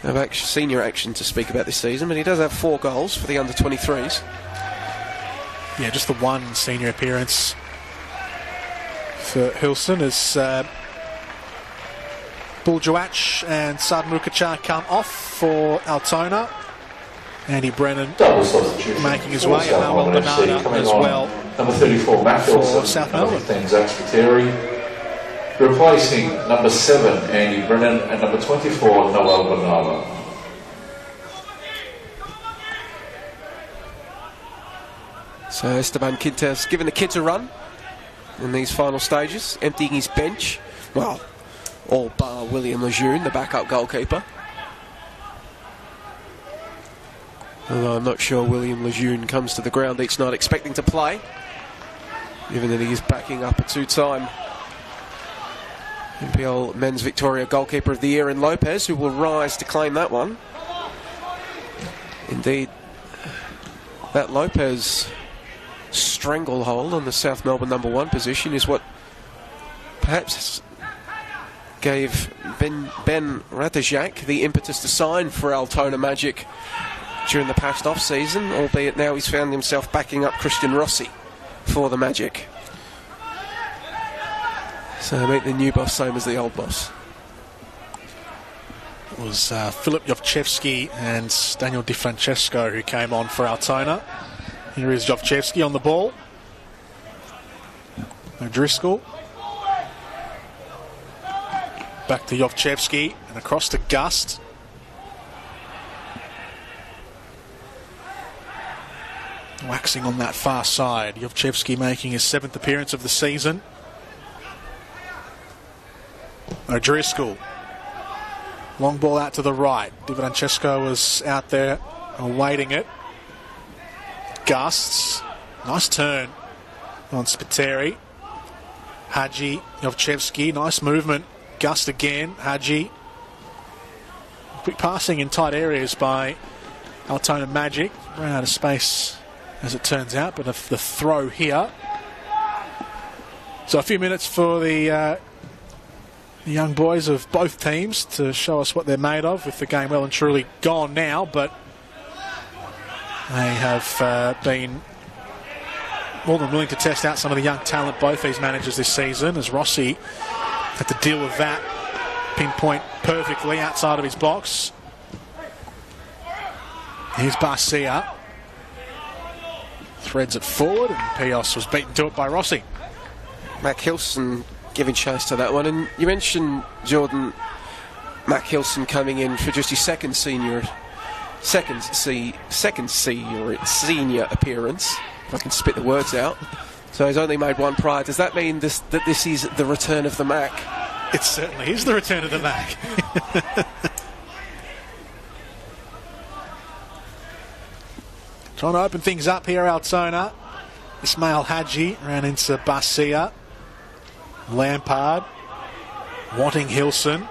of senior action to speak about this season, but he does have 4 goals for the under-23s. Yeah, just the 1 senior appearance for Hilson as Buljuach and Sad Mukachar come off for Altona. Andy Brennan making his way, and Noel Bernardo as well. Number 34, Matt Hilson. For South Melbourne. Zach Spiteri. Replacing number 7, Andy Brennan, and number 24, Noel Bernardo. So Esteban Quintas giving the kids a run in these final stages, emptying his bench. Well, all bar William Lejeune, the backup goalkeeper. Although I'm not sure William Lejeune comes to the ground each night expecting to play, given that he is backing up a 2-time NPL Men's Victoria Goalkeeper of the Year in Lopez, who will rise to claim that one. Indeed, that Lopez stranglehold on the South Melbourne number 1 position is what perhaps gave Ben Ratajak the impetus to sign for Altona Magic during the past off-season, albeit now he's found himself backing up Christian Rossi for the Magic. So make the new boss same as the old boss. It was Filip Jovchevski and Daniel Di Francesco who came on for Altona. Here is Jovchevski on the ball. O'Driscoll. Back to Jovchevski and across to Gust. Waxing on that far side. Jovchevski making his 7th appearance of the season. O'Driscoll. Long ball out to the right. Di Francesco was out there awaiting it. Gusts. Nice turn on Spiteri. Hadji, Jovchevski. Nice movement. Gust again. Hadji. Quick passing in tight areas by Altona Magic. Ran out of space as it turns out, but the throw here. So a few minutes for the young boys of both teams to show us what they're made of, with the game well and truly gone now, but they have been more than willing to test out some of the young talent, both these managers this season, as Rossi had to deal with that pinpoint perfectly outside of his box. Here's Barcia. Threads it forward, and Pios was beaten to it by Rossi. Mac Hilson giving chase to that one. And you mentioned, Jordan, Mac Hilson coming in for just his second senior appearance, if I can spit the words out. So he's only made 1 prior. Does that mean that this is the return of the Mac? It certainly is the return of the Mac. Trying to open things up here, Altona. Ismail Hadji ran into Barcia. Lampard wanting Hilson.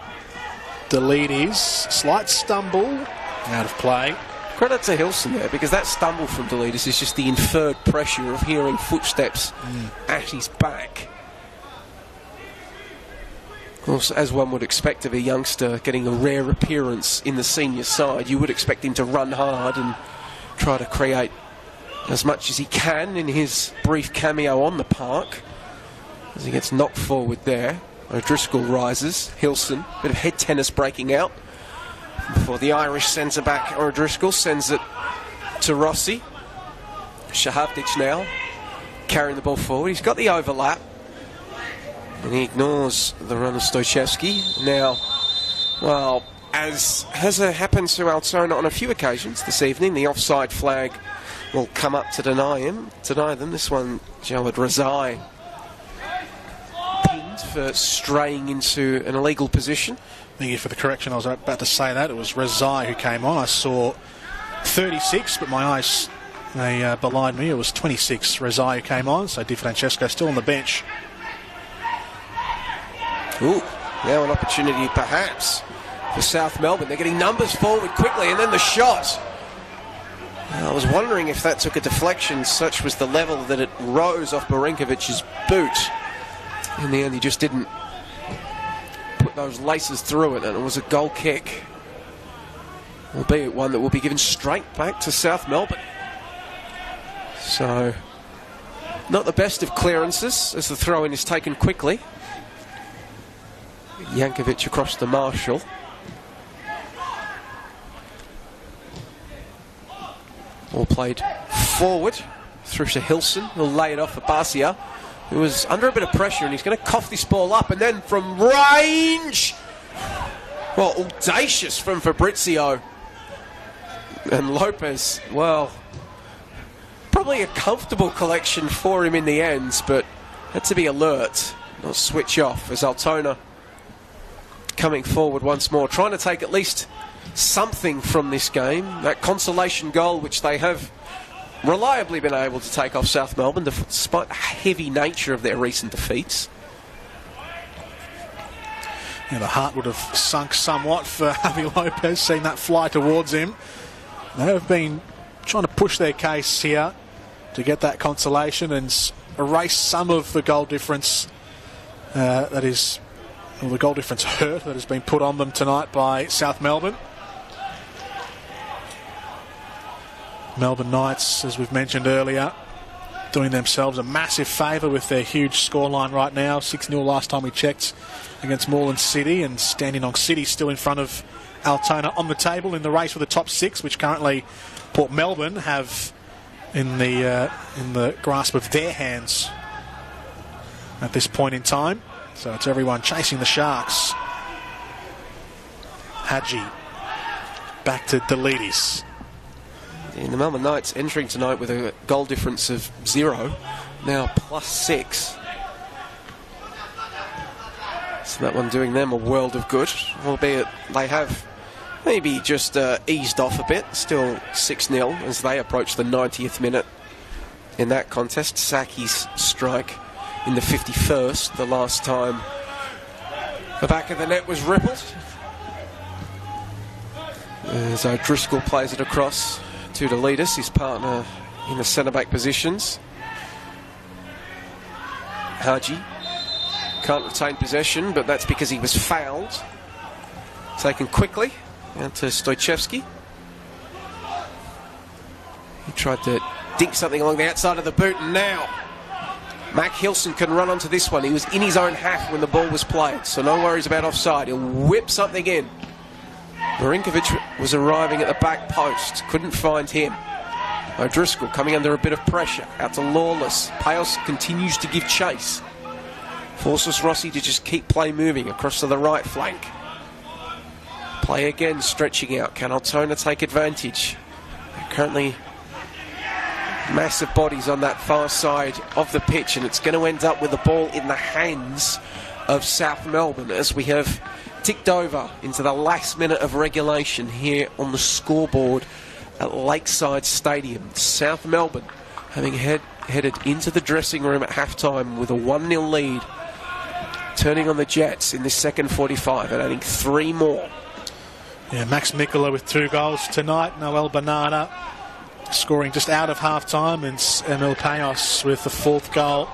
Delides, slight stumble, out of play. Credit to Hilson there, because that stumble from Delides is just the inferred pressure of hearing footsteps at his back. Of course, as one would expect of a youngster getting a rare appearance in the senior side, you would expect him to run hard and try to create as much as he can in his brief cameo on the park. As he gets knocked forward there, O'Driscoll rises. Hilson, bit of head tennis breaking out before the Irish centre back O'Driscoll sends it to Rossi. Shahavdic now carrying the ball forward. He's got the overlap and he ignores the run of Stoichevsky. Now, well, as has happened to Altona on a few occasions this evening, the offside flag will come up to deny them. This one, Jawad Razai pinned for straying into an illegal position. Thank you for the correction. I was about to say that. It was Razai who came on. I saw 36, but my eyes, they belied me. It was 26. Razai who came on, so Di Francesco still on the bench. Ooh, now an opportunity perhaps for South Melbourne. They're getting numbers forward quickly, and then the shot. I was wondering if that took a deflection. Such was the level that it rose off Marinkovic's boot. In the end, he just didn't put those laces through it, and it was a goal kick. Albeit one that will be given straight back to South Melbourne. So, not the best of clearances as the throw-in is taken quickly. Jankovic across to Marshall. All played forward through to Hilson. He'll lay it off for Barcia, who was under a bit of pressure, and he's going to cough this ball up, and then from range, well, audacious from Fabrizio. And Lopez, well, probably a comfortable collection for him in the end, but had to be alert, not switch off, as Altona coming forward once more, trying to take at least something from this game. That consolation goal, which they have reliably been able to take off South Melbourne, despite the heavy nature of their recent defeats. Yeah, the heart would have sunk somewhat for Javi Lopez, seeing that fly towards him. They have been trying to push their case here to get that consolation and erase some of the goal difference that is, well, the goal difference hurt that has been put on them tonight by South Melbourne. Melbourne Knights, as we've mentioned earlier, doing themselves a massive favour with their huge scoreline right now. 6-0 last time we checked against Moreland City, and Dandenong City still in front of Altona on the table in the race for the top 6, which currently Port Melbourne have in the grasp of their hands at this point in time. So it's everyone chasing the Sharks. Hadji back to Delides. And the Melbourne Knights entering tonight with a goal difference of 0, now +6. So that one doing them a world of good, albeit they have maybe just eased off a bit. Still 6-0 as they approach the 90th minute in that contest. Saki's strike in the 51st, the last time the back of the net was rippled. As O'Driscoll plays it across to Delides, his partner in the centre-back positions. Hadji can't retain possession, but that's because he was fouled. Taken quickly out to Stoichevsky. He tried to dink something along the outside of the boot, and now Mac Hilson can run onto this one. He was in his own half when the ball was played, so no worries about offside. He'll whip something in. Marinkovic was arriving at the back post, couldn't find him. O'Driscoll coming under a bit of pressure, out to Lawless. Payos continues to give chase. Forces Rossi to just keep play moving across to the right flank. Play again, stretching out. Can Altona take advantage? Currently massive bodies on that far side of the pitch, and it's going to end up with the ball in the hands of South Melbourne as we have ticked over into the last minute of regulation here on the scoreboard at Lakeside Stadium. South Melbourne having headed into the dressing room at halftime with a 1-0 lead, turning on the Jets in this second 45 and adding 3 more. Yeah, Max Mikola with 2 goals tonight. Noel Bernarda scoring just out of half-time, and Emil Payos with the 4th goal.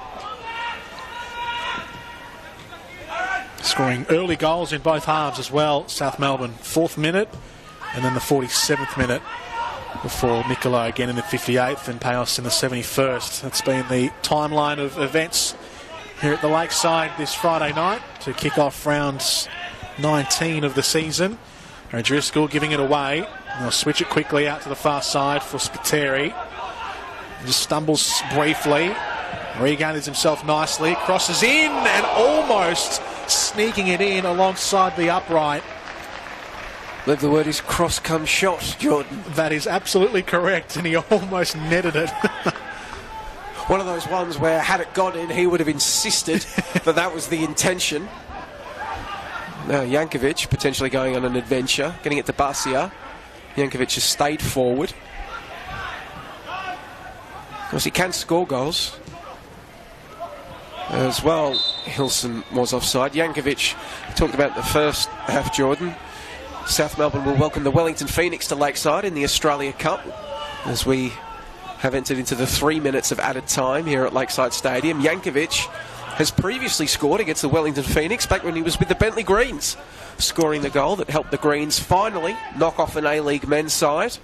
scoring early goals in both halves as well. South Melbourne, 4th minute, and then the 47th minute before Nicola again in the 58th and Payos in the 71st. That's been the timeline of events here at the Lakeside this Friday night to kick off round 19 of the season. O'Driscoll giving it away. They'll switch it quickly out to the far side for Spiteri. He just stumbles briefly, regathers himself nicely, crosses in and almost sneaking it in alongside the upright. Live the word is cross come shot, Jordan. That is absolutely correct, and he almost netted it. One of those ones where, had it gone in, he would have insisted that that was the intention. Now Jankovic potentially going on an adventure, getting it to Barcia. Jankovic has stayed forward. Of course, he can score goals. As well, Hilson was offside. Jankovic talked about the first half, Jordan. South Melbourne will welcome the Wellington Phoenix to Lakeside in the Australia Cup as we have entered into the 3 minutes of added time here at Lakeside Stadium. Jankovic has previously scored against the Wellington Phoenix back when he was with the Bentley Greens, scoring the goal that helped the Greens finally knock off an A-League men's side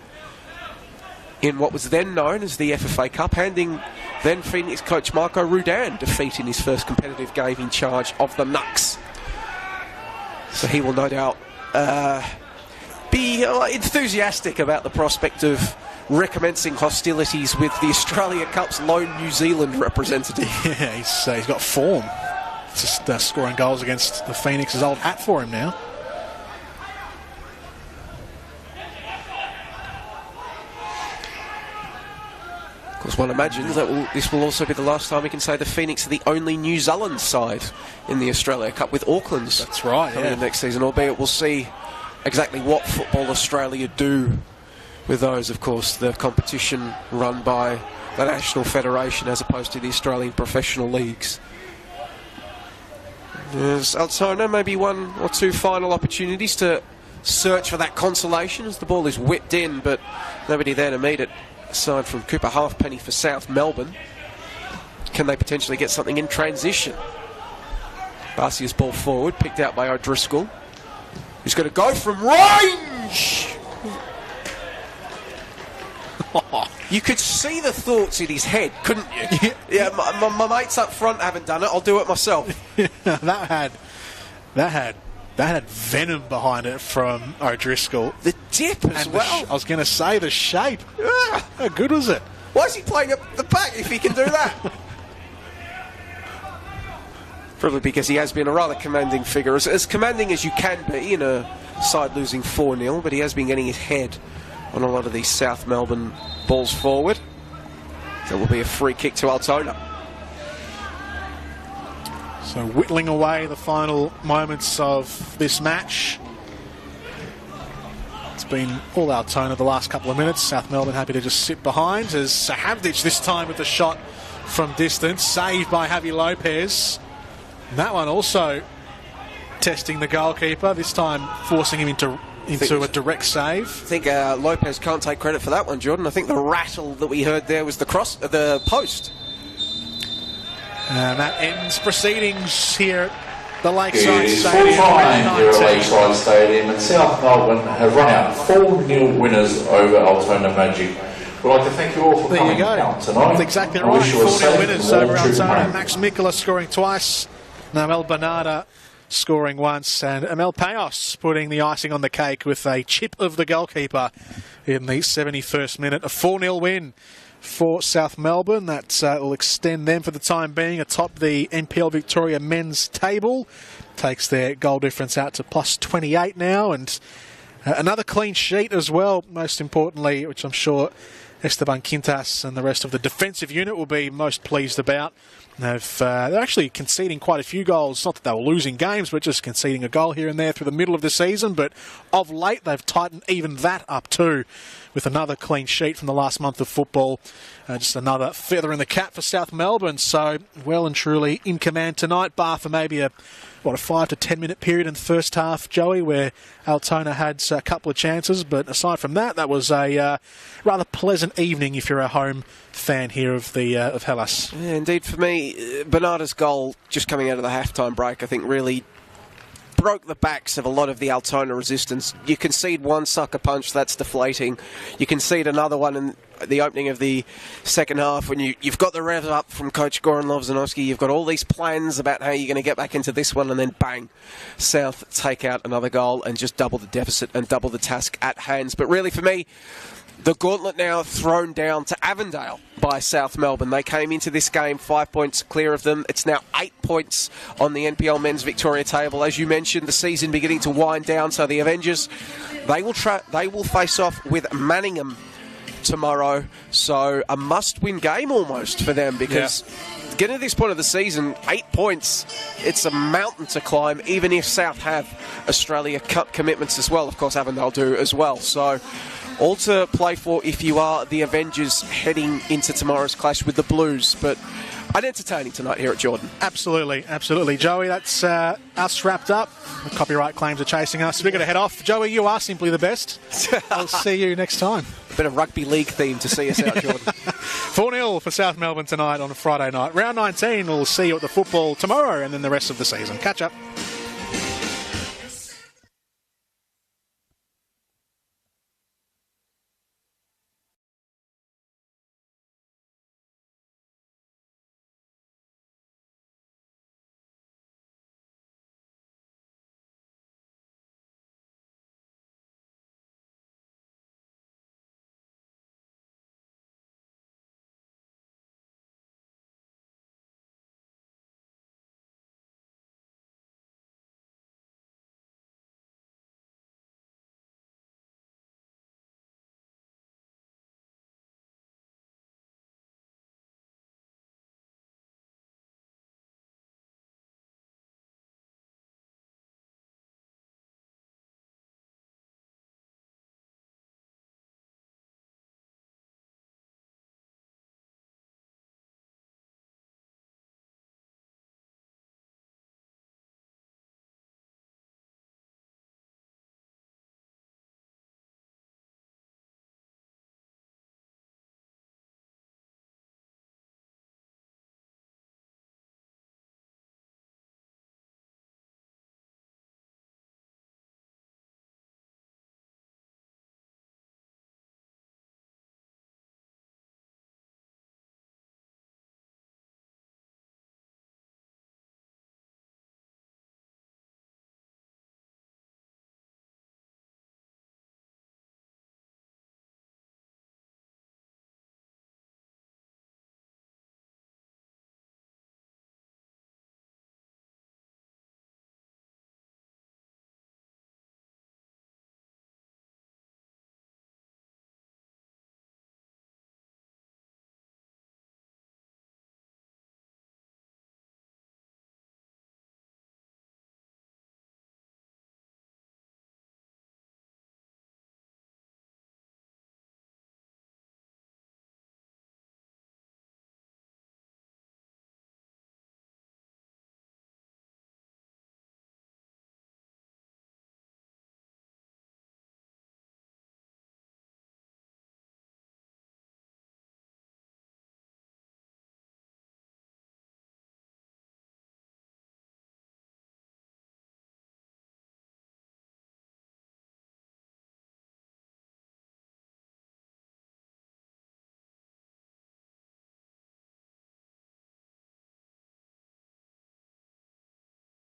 in what was then known as the FFA Cup, handing then Phoenix coach Marco Rudan defeat in his first competitive game in charge of the Nucks. So he will no doubt be enthusiastic about the prospect of recommencing hostilities with the Australia Cup's lone New Zealand representative. Yeah, he's got form. Just scoring goals against the Phoenix's old hat for him now. Of course, one imagines that this will also be the last time we can say the Phoenix are the only New Zealand side in the Australia Cup, with Auckland's That's right, coming in next season, albeit we'll see exactly what Football Australia do with those. Of course, the competition run by the National Federation as opposed to the Australian professional leagues. There's Altona, maybe one or two final opportunities to search for that consolation as the ball is whipped in, but nobody there to meet it aside from Cooper Halfpenny for South Melbourne. Can they potentially get something in transition? Barcia's ball forward, picked out by O'Driscoll, who's going to go from range. You could see the thoughts in his head, couldn't you? Yeah, my mates up front haven't done it. I'll do it myself. that had venom behind it from O'Driscoll. The dip as well. I was going to say the shape. How good was it? Why is he playing up the back if he can do that? Probably because he has been a rather commanding figure, as commanding as you can be in a side losing 4-0, but he has been getting his head on a lot of these South Melbourne balls forward. So it will be a free kick to Altona. So whittling away the final moments of this match. It's been all Altona the last couple of minutes. South Melbourne happy to just sit behind as Sahavdic this time with the shot from distance, saved by Javi Lopez. And that one also testing the goalkeeper, this time forcing him into a direct save. I think Lopez can't take credit for that one, Jordan. I think the rattle that we heard there was the post. And that ends proceedings here at the Lakeside It is Stadium. full time here at Lakeside Stadium, and South Melbourne have run out 4-0 winners over Altona Magic. We'd like to thank you all for coming out tonight. That's exactly I right. wish you a 4-0 safe winners and warm over trip Altona. home. Max Mikola scoring twice. Noel Bernarda scoring once, and Amel Payos putting the icing on the cake with a chip of the goalkeeper in the 71st minute. A 4-0 win for South Melbourne. That will extend them for the time being atop the NPL Victoria men's table. Takes their goal difference out to plus 28 now, and another clean sheet as well, most importantly, which I'm sure Esteban Quintas and the rest of the defensive unit will be most pleased about. They're actually conceding quite a few goals. Not that they were losing games, but just conceding a goal here and there through the middle of the season. But of late, they've tightened even that up too, with another clean sheet from the last month of football. Just another feather in the cap for South Melbourne. So well and truly in command tonight, bar for maybe a 5 to 10 minute period in the first half, Joey, where Altona had a couple of chances. But aside from that, that was a rather pleasant evening if you're a home fan here of Hellas. Yeah, indeed, for me, Bernarda's goal just coming out of the halftime break, I think really broke the backs of a lot of the Altona resistance. You concede one sucker punch, that's deflating. You concede another one in the opening of the second half when you've got the rev up from Coach Goran Lovzanovsky. You've got all these plans about how you're going to get back into this one, and then bang, South take out another goal and just double the deficit and double the task at hands. But really for me, the gauntlet now thrown down to Avondale by South Melbourne. They came into this game 5 points clear of them. It's now 8 points on the NPL Men's Victoria table. As you mentioned, the season beginning to wind down, so the Avengers, they will face off with Manningham tomorrow. So a must-win game almost for them, because getting to this point of the season, 8 points, it's a mountain to climb, even if South have Australia Cup commitments as well. Of course, Avondale do as well. So all to play for if you are the Avengers heading into tomorrow's clash with the Blues. But unentertaining tonight here at Jordan. Absolutely, absolutely. Joey, that's us wrapped up. The copyright claims are chasing us. We're going to head off. Joey, you are simply the best. I'll see you next time. A bit of rugby league theme to see us out, Jordan. 4-0 for South Melbourne tonight on a Friday night. Round 19, we'll see you at the football tomorrow and then the rest of the season. Catch up.